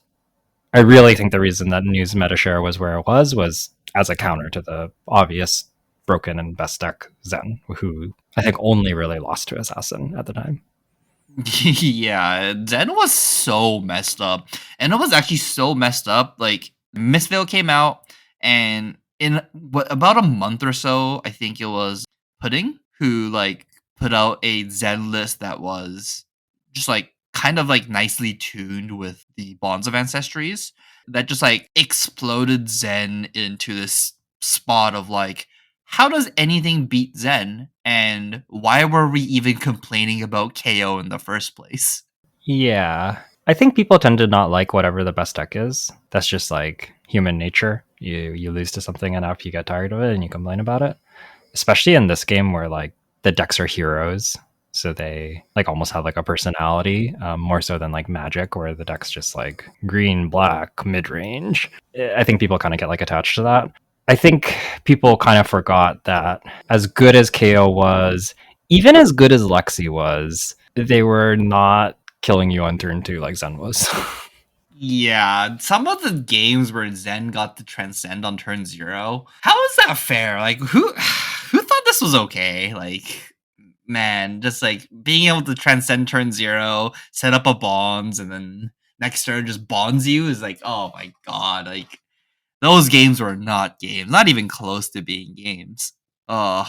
I really think the reason that New's meta share was where it was as a counter to the obvious broken and best deck Zen, who I think only really lost to Assassin at the time. Yeah, Zen was so messed up. And it was actually so messed up. Like, Mistvale came out, and in what about a month or so, I think it was Pudding who like put out a Zen list that was just like kind of like nicely tuned with the bonds of ancestries that just like exploded Zen into this spot of like, how does anything beat Zen? And why were we even complaining about KO in the first place? Yeah. I think people tend to not like whatever the best deck is. That's just like human nature. You lose to something enough, you get tired of it and you complain about it. Especially in this game where like the decks are heroes. So they like almost have like a personality, more so than like Magic, where the deck's just like green, black, mid range. I think people kind of get like attached to that. I think people kind of forgot that as good as KO was, even as good as Lexi was, they were not killing you on turn two like Zen was. Yeah, some of the games where Zen got to transcend on turn zero. How is that fair? Like, who thought this was okay? Like, man, just like being able to transcend turn zero, set up a bonds, and then next turn just bonds you is like, oh my god, like those games were not games, not even close to being games. Uh,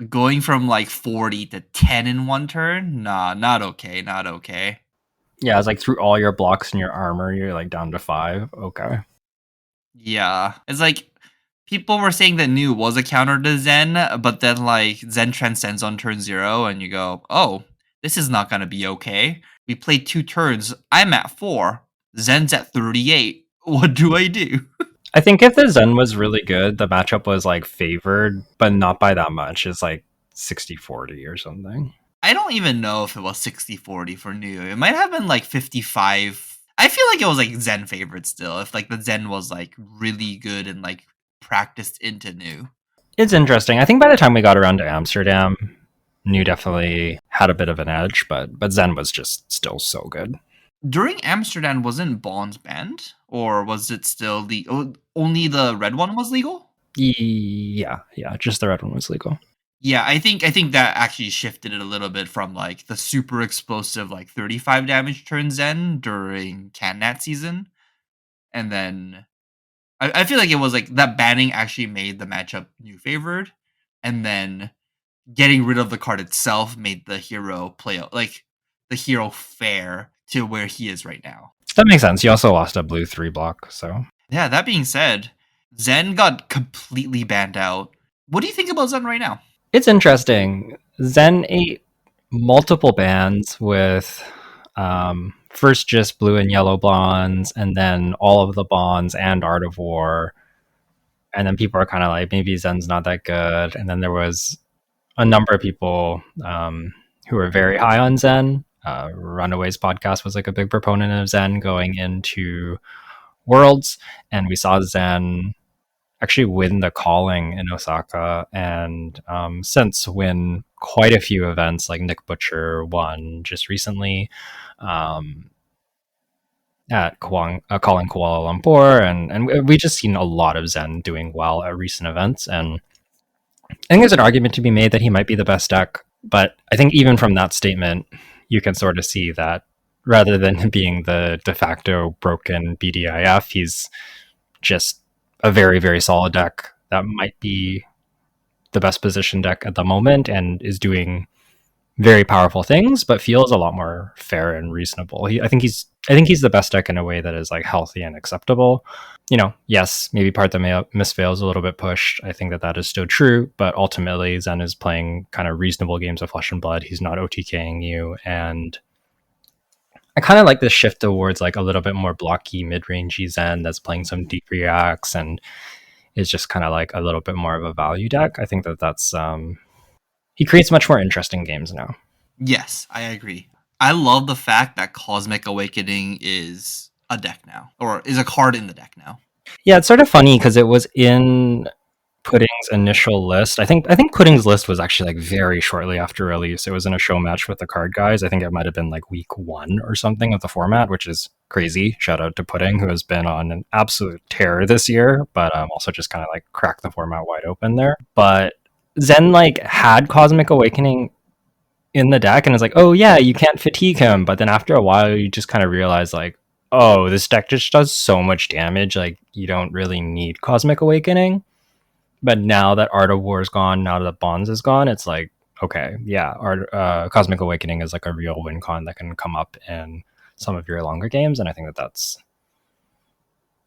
Going from like 40 to 10 in one turn, nah, not okay, not okay. Yeah, it's like through all your blocks and your armor, you're like down to five. Okay. Yeah. It's like people were saying that New was a counter to Zen, but then like Zen transcends on turn zero, and you go, oh, this is not going to be okay. We played 2 turns. I'm at 4. Zen's at 38. What do I do? I think if the Zen was really good, the matchup was like favored, but not by that much. It's like 60-40 or something. I don't even know if it was 60-40 for New. It might have been like 55. I feel like it was like Zen favorite still, if like the Zen was like really good and like practiced into New. It's interesting. I think by the time we got around to Amsterdam, New definitely had a bit of an edge, but Zen was just still so good. During Amsterdam, wasn't Bonds banned, or was it still the only the red one was legal? Yeah, just the red one was legal. Yeah, I think that actually shifted it a little bit from like the super explosive like 35 damage turn Zen during Catnat season, and then I feel like it was like that banning actually made the matchup new favored, and then getting rid of the card itself made the hero play like the hero fair to where he is right now. That makes sense. You also lost a blue 3 block, so Yeah, that being said, Zen got completely banned out. What do you think about Zen right now? it's interesting. Zen ate multiple bans with first just blue and yellow bonds, and then all of the bonds and Art of War. And then people are kind of like, maybe Zen's not that good. And then there was a number of people who were very high on Zen. Runaways podcast was like a big proponent of Zen going into Worlds, and we saw Zen actually win the calling in Osaka, and since win quite a few events. Like Nick Butcher won just recently at Calling Kuala Lumpur, and we just seen a lot of Zen doing well at recent events, and I think there's an argument to be made that he might be the best deck, but I think even from that statement, you can sort of see that rather than being the de facto broken BDIF, he's just a very, very solid deck that might be the best position deck at the moment and is doing very powerful things, but feels a lot more fair and reasonable. I think he's the best deck in a way that is like healthy and acceptable. Yes, maybe part of the miss fail is a little bit pushed. I think that that is still true, but ultimately Zen is playing kind of reasonable games of Flesh and Blood. He's not OTKing you, and I kind of like this shift towards like a little bit more blocky mid-rangey Zen that's playing some deep reacts and is just kind of like a little bit more of a value deck. I think that that's he creates much more interesting games now. Yes, I agree. I love the fact that Cosmic Awakening is a deck now, or is a card in the deck now. Yeah, it's sort of funny because it was in Pudding's initial list. I think Pudding's list was actually like very shortly after release. It was in a show match with the card guys. I think it might have been like week 1 or something of the format, which is crazy. Shout out to Pudding, who has been on an absolute tear this year, but also just kind of like cracked the format wide open there. But Zen like had Cosmic Awakening in the deck and it's like, oh yeah, you can't fatigue him. But then after a while, you just kind of realize like, oh, this deck just does so much damage. Like you don't really need Cosmic Awakening. But now that Art of War is gone, now that Bonds is gone, it's like, okay, yeah, Cosmic Awakening is like a real win con that can come up in some of your longer games, and I think that that's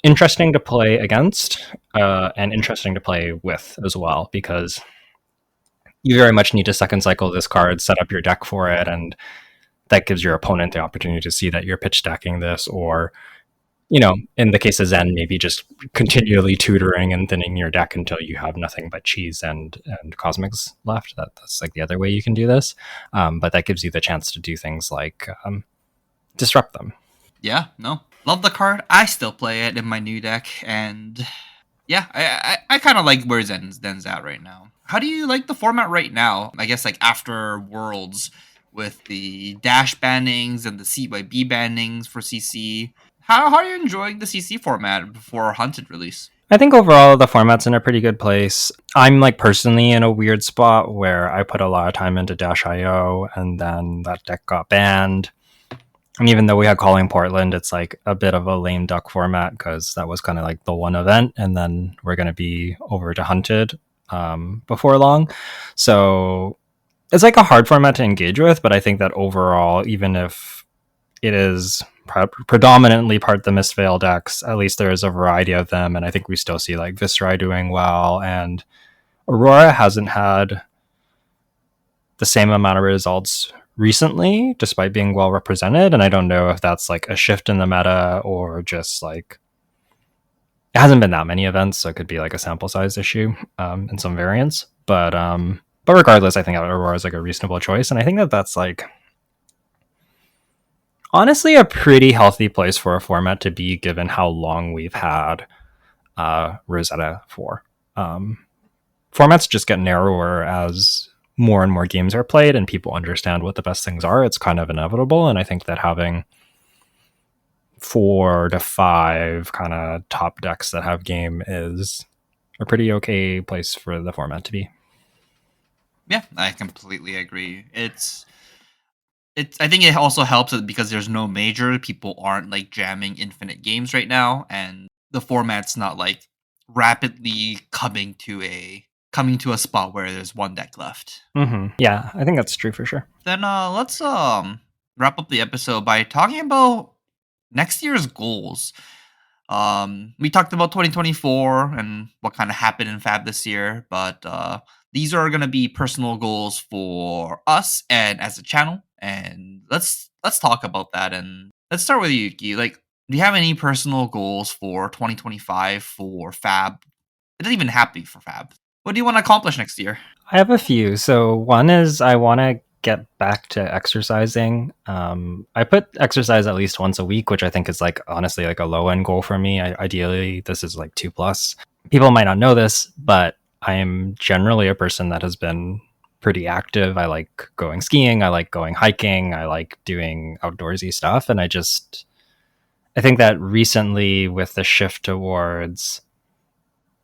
interesting to play against and interesting to play with as well, because you very much need to second cycle this card, set up your deck for it, and that gives your opponent the opportunity to see that you're pitch stacking this, or in the case of Zen, maybe just continually tutoring and thinning your deck until you have nothing but cheese and cosmics left. That's like the other way you can do this, but that gives you the chance to do things like disrupt them. Yeah, no, love the card. I still play it in my new deck, and yeah, I kind of like where Zen's at right now. How do you like the format right now? I guess like after Worlds with the dash bannings and the CYB bannings for CC. How are you enjoying the CC format before Hunted release? I think overall the format's in a pretty good place. I'm like personally in a weird spot where I put a lot of time into Dash IO and then that deck got banned. And even though we had Calling Portland, it's like a bit of a lame duck format because that was kind of like the one event, and then we're going to be over to Hunted before long. So it's like a hard format to engage with, but I think that overall, even if it is predominantly part of the Mistveil decks, at least there is a variety of them, and I think we still see like Viscerai doing well, and Aurora hasn't had the same amount of results recently, despite being well represented. And I don't know if that's like a shift in the meta or just like it hasn't been that many events, so it could be like a sample size issue in some variants. But regardless, I think Aurora is like a reasonable choice, and I think that that's like honestly a pretty healthy place for a format to be, given how long we've had Rosetta for. Formats just get narrower as more and more games are played and people understand what the best things are. It's kind of inevitable, and I think that having 4 to 5 kind of top decks that have game is a pretty okay place for the format to be. Yeah, I completely agree. It's I think it also helps because there's no major. People aren't like jamming infinite games right now, and the format's not like rapidly coming to a spot where there's one deck left. Yeah, I think that's true for sure. Then let's wrap up the episode by talking about next year's goals. We talked about 2024 and what kind of happened in Fab this year, but these are gonna be personal goals for us and as a channel. And let's talk about that. And let's start with you, Yuki. Like, do you have any personal goals for 2025 for Fab? It doesn't even have to be for Fab. What do you want to accomplish next year? I have a few. So one is I want to get back to exercising. I put exercise at least once a week, which I think is like honestly like a low end goal for me. Ideally, this is like 2 plus. People might not know this, but I am generally a person that has been pretty active. I like going skiing. I like going hiking. I like doing outdoorsy stuff. And I think that recently with the shift towards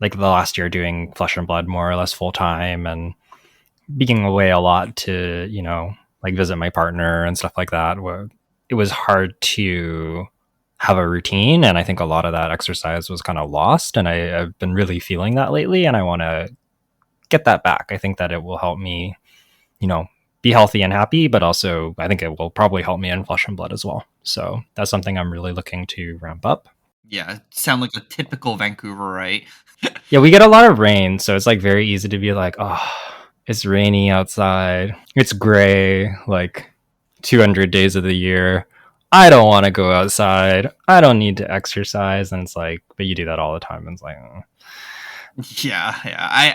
like the last year doing Flesh and Blood more or less full time and being away a lot to, like visit my partner and stuff like that, where it was hard to have a routine. And I think a lot of that exercise was kind of lost. And I've been really feeling that lately. And I want to get that back. I think that it will help me, you know, be healthy and happy, but also I think it will probably help me in Flesh and Blood as well. So that's something I'm really looking to ramp up. Yeah, sound like a typical Vancouver, right? Yeah, we get a lot of rain, so it's like very easy to be like, oh, it's rainy outside. It's gray, like 200 days of the year. I don't want to go outside. I don't need to exercise. And it's like, but you do that all the time. And it's like, oh. Yeah.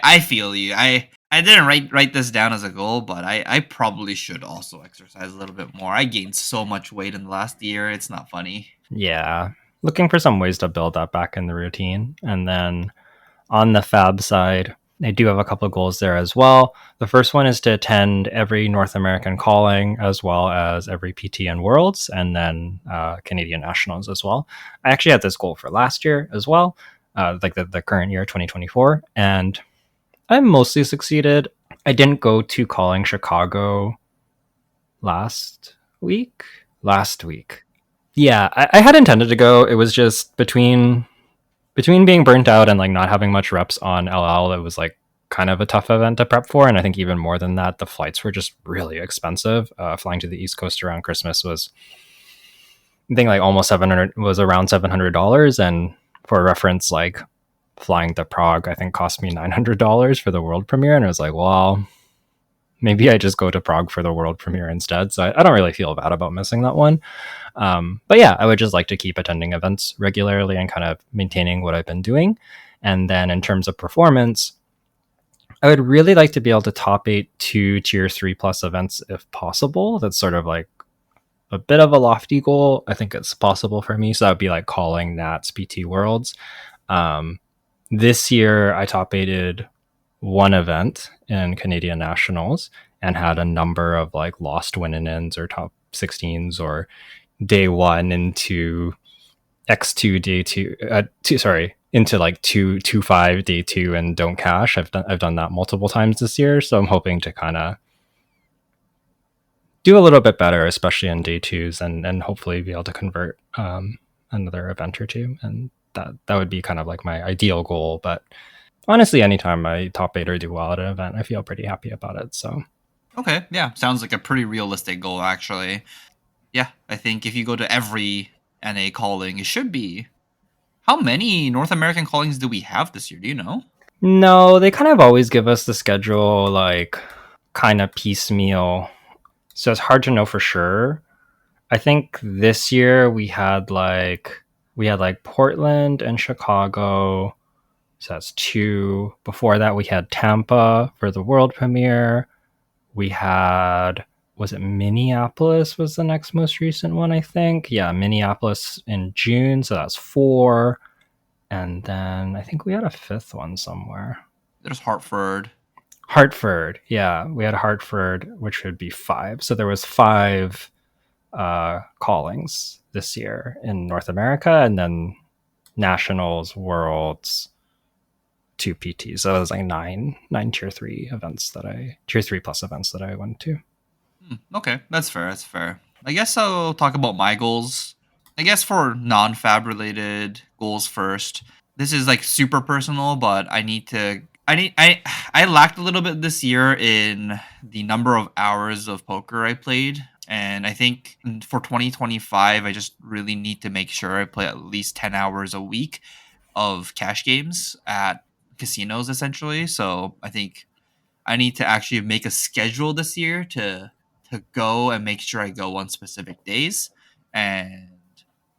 I feel you. I didn't write this down as a goal, but I probably should also exercise a little bit more. I gained so much weight in the last year. It's not funny. Yeah. Looking for some ways to build that back in the routine. And then on the fab side, I do have a couple of goals there as well. The first one is to attend every North American calling as well as every PTN Worlds and then Canadian Nationals as well. I actually had this goal for last year as well, like the current year, 2024, and I mostly succeeded. I didn't go to calling Chicago last week. Last week. Yeah, I had intended to go. It was just between being burnt out and like not having much reps on LL, it was like kind of a tough event to prep for. And I think even more than that, the flights were just really expensive. Flying to the East Coast around Christmas was, I think, like almost 700, was around $700. And for reference, like flying to Prague, I think cost me $900 for the world premiere. And I was like, well, maybe I just go to Prague for the world premiere instead. So I don't really feel bad about missing that one. But yeah, I would just like to keep attending events regularly and kind of maintaining what I've been doing. And then in terms of performance, I would really like to be able to top 8 2 tier 3 plus events if possible. That's sort of like a bit of a lofty goal. I think it's possible for me. So that would be like calling Nats PT Worlds. Um, this year, I top 8ed one event in Canadian Nationals and had a number of like lost win and ends or top 16s or day one into X2 day two, into like 2 2 5 day two and don't cash. I've done that multiple times this year, so I'm hoping to kind of do a little bit better, especially in day twos, and hopefully be able to convert another event or two. And that would be kind of like my ideal goal. But honestly, anytime I top 8 or do well at an event, I feel pretty happy about it. So Okay, yeah, sounds like a pretty realistic goal actually. Yeah, I think if you go to every NA calling, it should be. How many North American callings do we have this year? Do you know? no, they kind of always give us the schedule like kind of piecemeal, so it's hard to know for sure. I think this year we had like Portland and Chicago, so that's two. Before that, we had Tampa for the world premiere. We had, was it Minneapolis was the next most recent one, I think. Yeah, Minneapolis in June, so that's four. And then I think we had a fifth one somewhere. There's Hartford. Hartford, yeah, we had Hartford, which would be five. So there was five callings this year in North America, and then nationals, worlds, two PTs. So it was like nine tier 3 plus events that I went to. Okay, that's fair. That's fair. I guess I'll talk about my goals. I guess for non-fab related goals first. This is like super personal, but I need to. I lacked a little bit this year in the number of hours of poker I played, and I think for 2025, I just really need to make sure I play at least 10 hours a week of cash games at casinos, essentially. So I think I need to actually make a schedule this year to go and make sure I go on specific days. And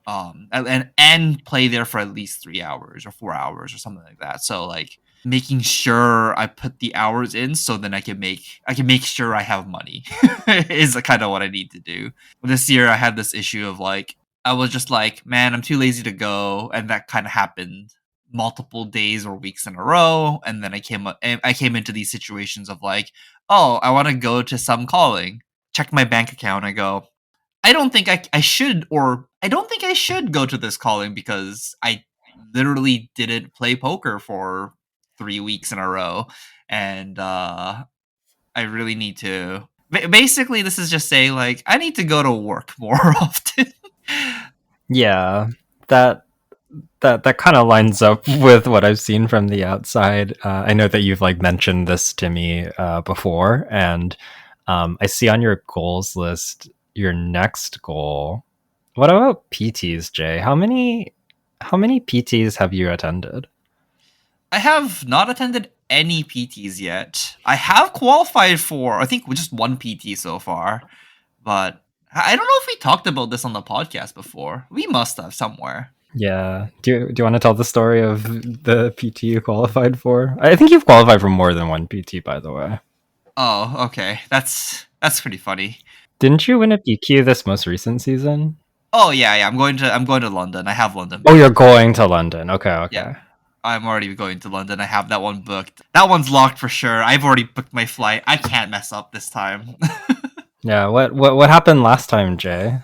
and play there for at least 3 hours or 4 hours or something like that. So like making sure I put the hours in so then I can make sure I have money is kind of what I need to do. This year I had this issue of like I was just like, man, I'm too lazy to go, and that kind of happened multiple days or weeks in a row. And then I came into these situations of like, oh, I want to go to some calling, check my bank account, I go, I don't think I should, or I don't think I should go to this calling because I literally didn't play poker for 3 weeks in a row, and I really need to. Basically, this is just saying like I need to go to work more often. Yeah, that that kind of lines up with what I've seen from the outside. I know that you've like mentioned this to me before, and I see on your goals list your next goal. What about PTs, Jay? How many PTs have you attended? I have not attended any PTs yet. I have qualified for I think just one PT so far, but I don't know if we talked about this on the podcast before. We must have somewhere. Yeah. Do you want to tell the story of the PT you qualified for? I think you've qualified for more than one PT, by the way. Oh, okay. That's pretty funny. Didn't you win a PQ this most recent season? Oh yeah, yeah. I'm going to London. I have London Oh, booked. you're going to London. Okay, Yeah. okay. I'm already going to London. I have that one booked. That one's locked for sure. I've already booked my flight. I can't mess up this time. Yeah, what happened last time, Jay?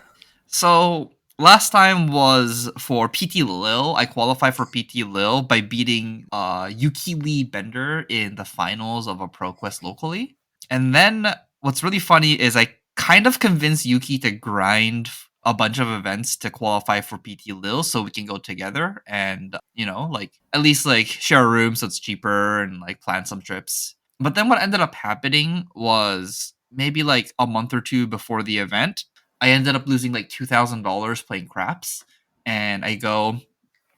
So last time was for PT Lille. I qualified for PT Lille by beating Yuki Lee Bender in the finals of a ProQuest locally. And then what's really funny is I kind of convinced Yuki to grind a bunch of events to qualify for PT Lille so we can go together and like at least like share a room so it's cheaper and like plan some trips. But then what ended up happening was maybe like a month or two before the event, I ended up losing like $2,000 playing craps, and I go,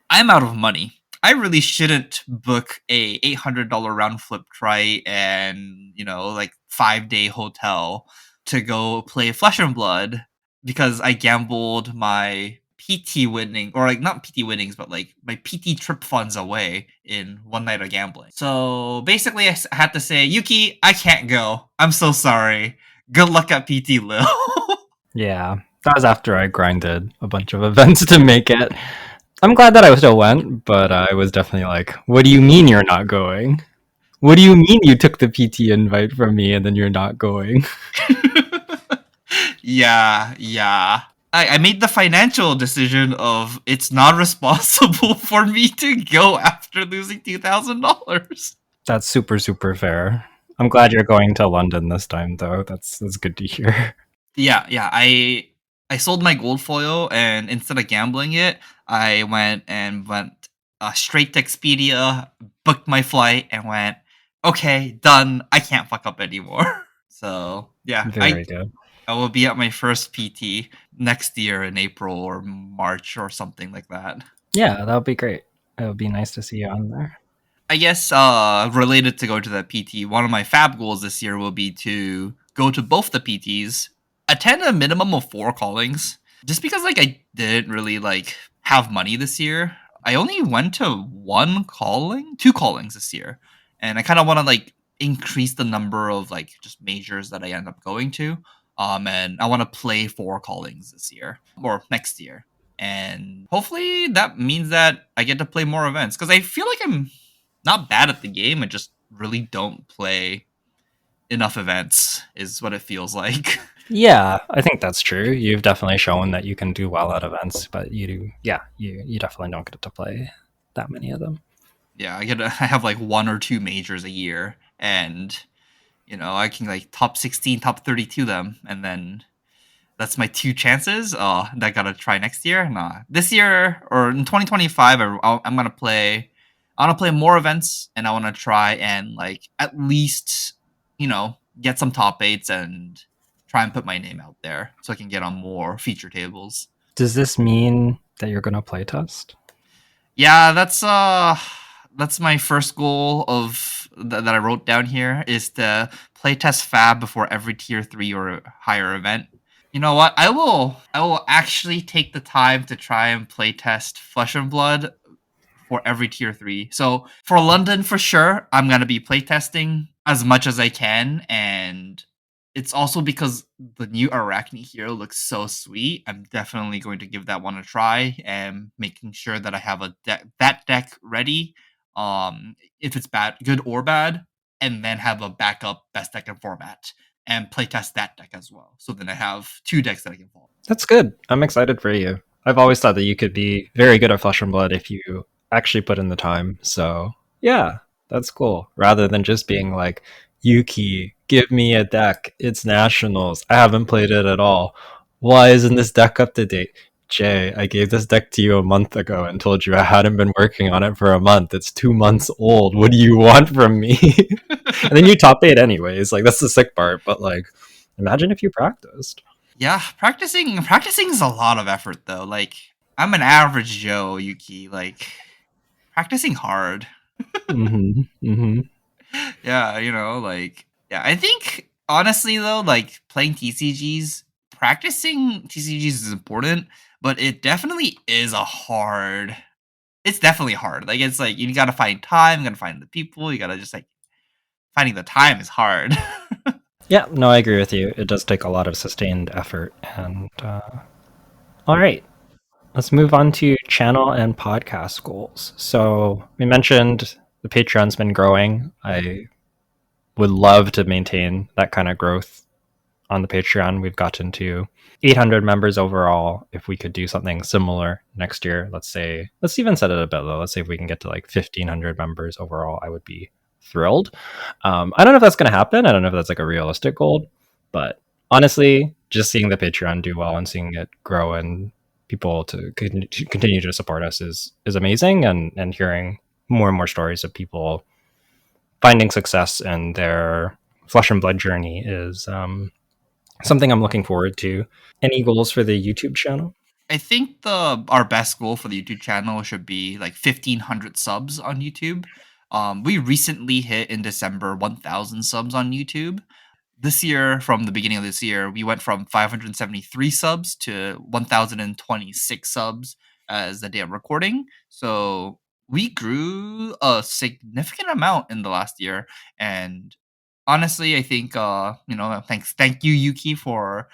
I'm out of money. I really shouldn't book a $800 round flip try and like 5-day hotel to go play Flesh and Blood because I gambled my PT winning, or like not PT winnings, but like my PT trip funds away in one night of gambling. So basically, I had to say, Yuki, I can't go. I'm so sorry. Good luck at PT Lil. Yeah, that was after I grinded a bunch of events to make it. I'm glad that I still went, but I was definitely like, what do you mean you're not going? What do you mean you took the PT invite from me and then you're not going? Yeah, yeah. I made the financial decision of it's not responsible for me to go after losing $2,000. That's super, super fair. I'm glad you're going to London this time, though. That's good to hear. Yeah, yeah. I sold my gold foil, and instead of gambling it, I went straight to Expedia, booked my flight, and went, okay, done. I can't fuck up anymore. So yeah, I Very good. I will be at my first PT next year in April or March or something like that. Yeah, that would be great. It would be nice to see you on there. I guess related to go to the PT, one of my fab goals this year will be to go to both the PTs, attend a minimum of 4 callings. Just because like I didn't really like have money this year. I only went to 2 callings this year. And I kind of want to like increase the number of like just majors that I end up going to. And I want to play 4 callings this year or next year. And hopefully that means that I get to play more events because I feel like I'm not bad at the game. I just really don't play enough events, is what it feels like. Yeah, I think that's true. You've definitely shown that you can do well at events, but you do, yeah, you definitely don't get to play that many of them. Yeah, I have like 1 or 2 majors a year, and I can like top 16, top 32 them, and then that's my 2 chances. Oh, that I gotta try next year. Nah, this year or in 2025, I'm gonna play. I want to play more events, and I want to try and like at least get some top 8s and try and put my name out there so I can get on more feature tables. Does this mean that you're going to play test? Yeah, that's my first goal that I wrote down here is to play test Fab before every tier 3 or higher event. You know what? I will actually take the time to try and playtest Flesh and Blood for every tier 3. So for London for sure, I'm gonna be playtesting as much as I can, and it's also because the new Arachne hero looks so sweet. I'm definitely going to give that one a try and making sure that I have a that deck ready. If it's bad, good or bad, and then have a backup best deck in format and playtest that deck as well. So then I have two decks that I can follow. That's good. I'm excited for you. I've always thought that you could be very good at Flesh and Blood if you actually put in the time. So, yeah, that's cool. Rather than just being like, Yuki, give me a deck. It's Nationals. I haven't played it at all. Why isn't this deck up to date? Jay, I gave this deck to you a month ago and told you I hadn't been working on it for a month. It's 2 months old. What do you want from me? And then you top eight anyways. Like, that's the sick part. But, like, imagine if you practiced. Yeah, practicing is a lot of effort though. Like I'm an average Joe, Yuki. Like practicing hard. Mm-hmm. Mm-hmm. Yeah, yeah. I think honestly though, like playing TCGs, practicing TCGs is important, but it definitely is a hard. It's definitely hard. Like it's like you gotta find time, you gotta find the people, you gotta just like finding the time is hard. Yeah, no, I agree with you. It does take a lot of sustained effort. And all right, let's move on to channel and podcast goals. So we mentioned the Patreon's been growing. I would love to maintain that kind of growth on the Patreon. We've gotten to 800 members overall. If we could do something similar next year, let's even set it a bit low. Let's say if we can get to like 1,500 members overall, I would be thrilled. I don't know if that's going to happen. I don't know if that's like a realistic goal, but honestly, just seeing the Patreon do well and seeing it grow and people to continue to support us is amazing. And hearing more and more stories of people finding success in their flesh and blood journey is something I'm looking forward to. Any goals for the YouTube channel? I think the our best goal for the YouTube channel should be like 1,500 subs on YouTube. We recently hit in December 1,000 subs on YouTube. This year, from the beginning of this year, we went from 573 subs to 1,026 subs as the day of recording. So we grew a significant amount in the last year, and honestly, I think thank you Yuki for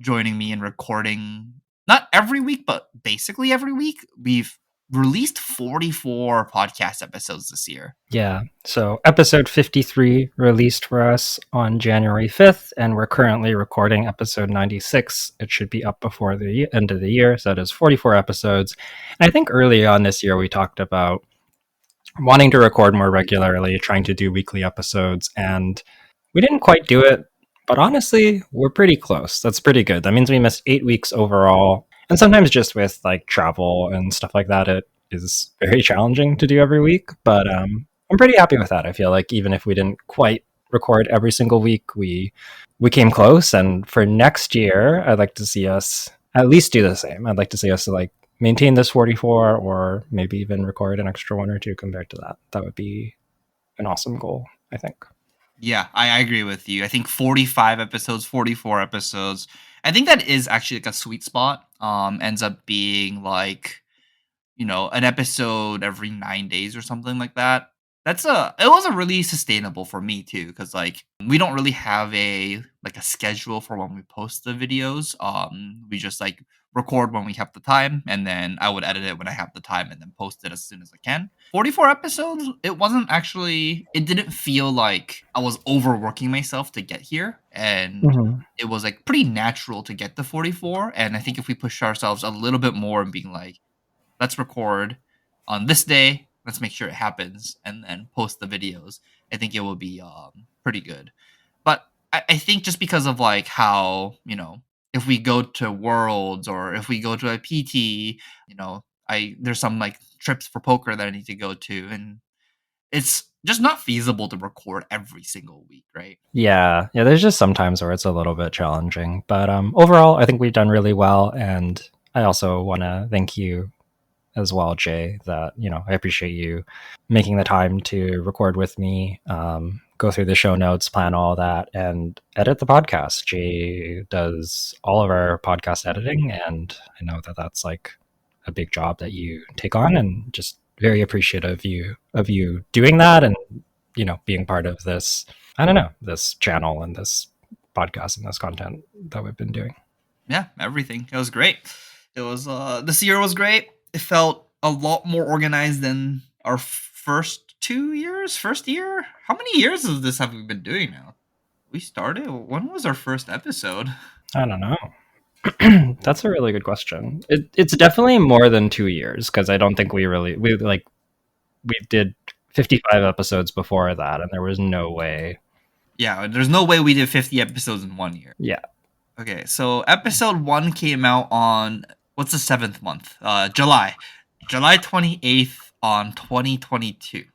joining me in recording not every week but basically every week. We've released 44 podcast episodes this year. Yeah. So episode 53 released for us on January 5th, and we're currently recording episode 96. It should be up before the end of the year. So that is 44 episodes. And I think early on this year, we talked about wanting to record more regularly, trying to do weekly episodes, and we didn't quite do it. But honestly, we're pretty close. That's pretty good. That means we missed 8 weeks overall. And sometimes just with like travel and stuff like that, it is very challenging to do every week. But I'm pretty happy with that. I feel like even if we didn't quite record every single week, we came close. And for next year, I'd like to see us at least do the same. I'd like to see us like maintain this 44 or maybe even record an extra one or two compared to that. That would be an awesome goal, I think. Yeah, I agree with you. I think 45 episodes, 44 episodes. I think that is actually like a sweet spot. Ends up being like, an episode every 9 days or something like that. It was a really sustainable for me too, because like we don't really have a schedule for when we post the videos. We just like record when we have the time, and then I would edit it when I have the time, and then post it as soon as I can. 44 episodes. It didn't feel like I was overworking myself to get here, and Mm-hmm. it was like pretty natural to get to 44. And I think if we push ourselves a little bit more and being like, let's record on this day, let's make sure it happens, and then post the videos, I think it will be pretty good. But I think just because of like how, if we go to Worlds or if we go to a PT, I there's some like trips for poker that I need to go to, and it's just not feasible to record every single week, right? Yeah. There's just some times where it's a little bit challenging, but overall, I think we've done really well. And I also want to thank you as well, Jay. That I appreciate you making the time to record with me, go through the show notes, plan all that, and edit the podcast. Jay does all of our podcast editing, and I know that that's like a big job that you take on, and just very appreciative of you doing that, and being part of this. I don't know, this channel and this podcast and this content that we've been doing. Yeah, everything. It was great. It was this year was great. It felt a lot more organized than our first 2 years, first year. How many years of this have we been doing now? We started. When was our first episode? I don't know. That's a really good question. It's definitely more than 2 years, because I don't think we did 55 episodes before that, and there was no way. Yeah, there's no way we did 50 episodes in 1 year. Yeah. Okay, so episode 1 came out on, what's the 7th month? July 28th on 2022.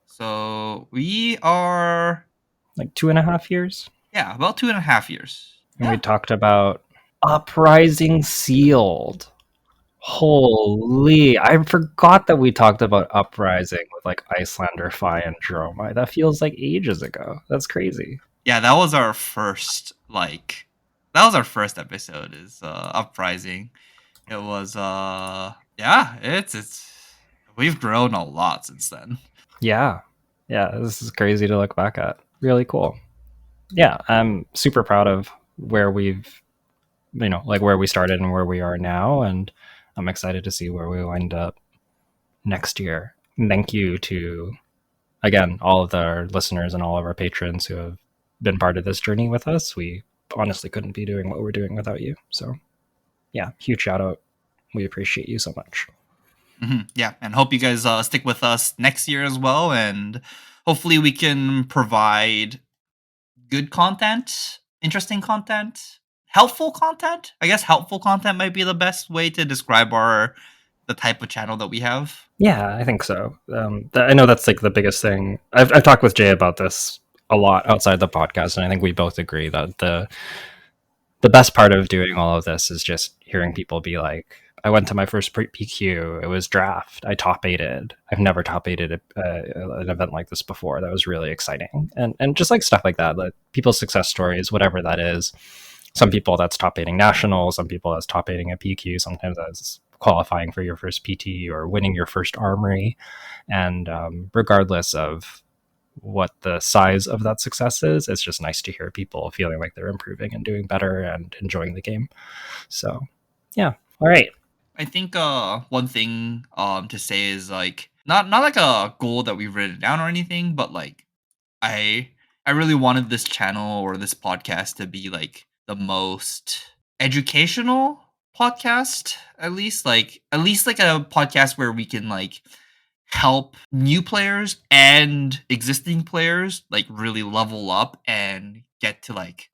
So we are like 2.5 years. Yeah, about 2.5 years. And yeah. We talked about Uprising Sealed. Holy, I forgot that we talked about Uprising with like Icelander, Fi, and Dromai. That feels like ages ago. That's crazy. Yeah, that was our first episode, is Uprising. It was it's we've grown a lot since then. Yeah, this is crazy to look back at. Really cool. Yeah, I'm super proud of where we've where we started and where we are now, and I'm excited to see where we wind up next year. And thank you to, again, all of our listeners and all of our patrons who have been part of this journey with us. We honestly couldn't be doing what we're doing without you. So yeah, huge shout out. We appreciate you so much. Mm-hmm. Yeah, and hope you guys stick with us next year as well, and hopefully we can provide good content, interesting content, helpful content. I guess helpful content might be the best way to describe the type of channel that we have. Yeah, I think so. I know that's like the biggest thing. I've talked with Jay about this a lot outside the podcast, and I think we both agree that the best part of doing all of this is just hearing people be like, I went to my first PQ. It was draft. I top aided. I've never top aided an event like this before. That was really exciting. And just like stuff like that, like people's success stories, whatever that is. Some people that's top aiding nationals, some people that's top aiding a PQ, sometimes that's qualifying for your first PT or winning your first armory. And regardless of what the size of that success is, it's just nice to hear people feeling like they're improving and doing better and enjoying the game. So yeah. All right. I think one thing to say is like not like a goal that we've written down or anything, but like I really wanted this channel or this podcast to be like the most educational podcast, at least like a podcast where we can like help new players and existing players like really level up and get to like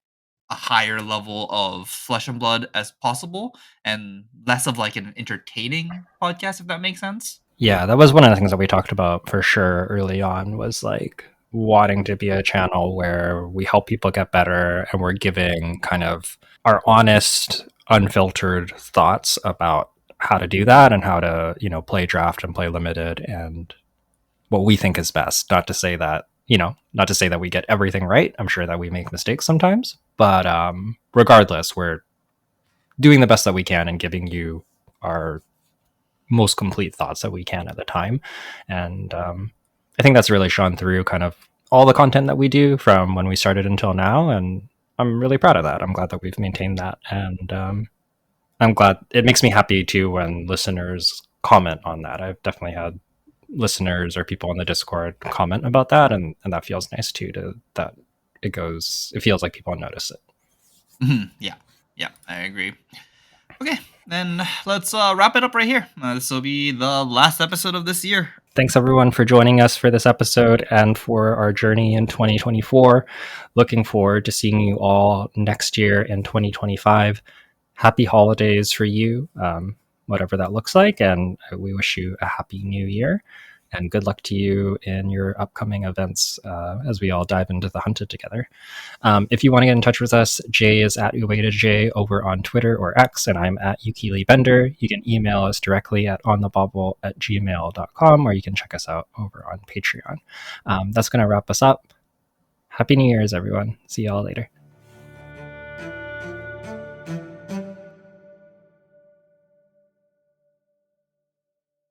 a higher level of flesh and blood as possible, and less of like an entertaining podcast, if that makes sense. Yeah, that was one of the things that we talked about for sure early on, was like wanting to be a channel where we help people get better and we're giving kind of our honest, unfiltered thoughts about how to do that and how to, play draft and play limited and what we think is best. Not to say that we get everything right. I'm sure that we make mistakes sometimes, but regardless, we're doing the best that we can and giving you our most complete thoughts that we can at the time. And I think that's really shone through kind of all the content that we do from when we started until now. And I'm really proud of that. I'm glad that we've maintained that. And I'm glad it makes me happy too when listeners comment on that. I've definitely had listeners or people on the Discord comment about that, and that feels nice too, that it feels like people notice it. Mm-hmm. Yeah, I agree. Okay, then let's wrap it up right here. This will be the last episode of this year. Thanks everyone for joining us for this episode and for our journey in 2024. Looking forward to seeing you all next year in 2025. Happy holidays for you, whatever that looks like, and we wish you a happy new year, and good luck to you in your upcoming events as we all dive into the Hunted together. If you want to get in touch with us, Jay is at UwaitaJ over on Twitter or X, and I'm at YukiLeeBender. You can email us directly at onthebauble@gmail.com, or you can check us out over on Patreon. That's going to wrap us up. Happy New Year's, everyone. See y'all later.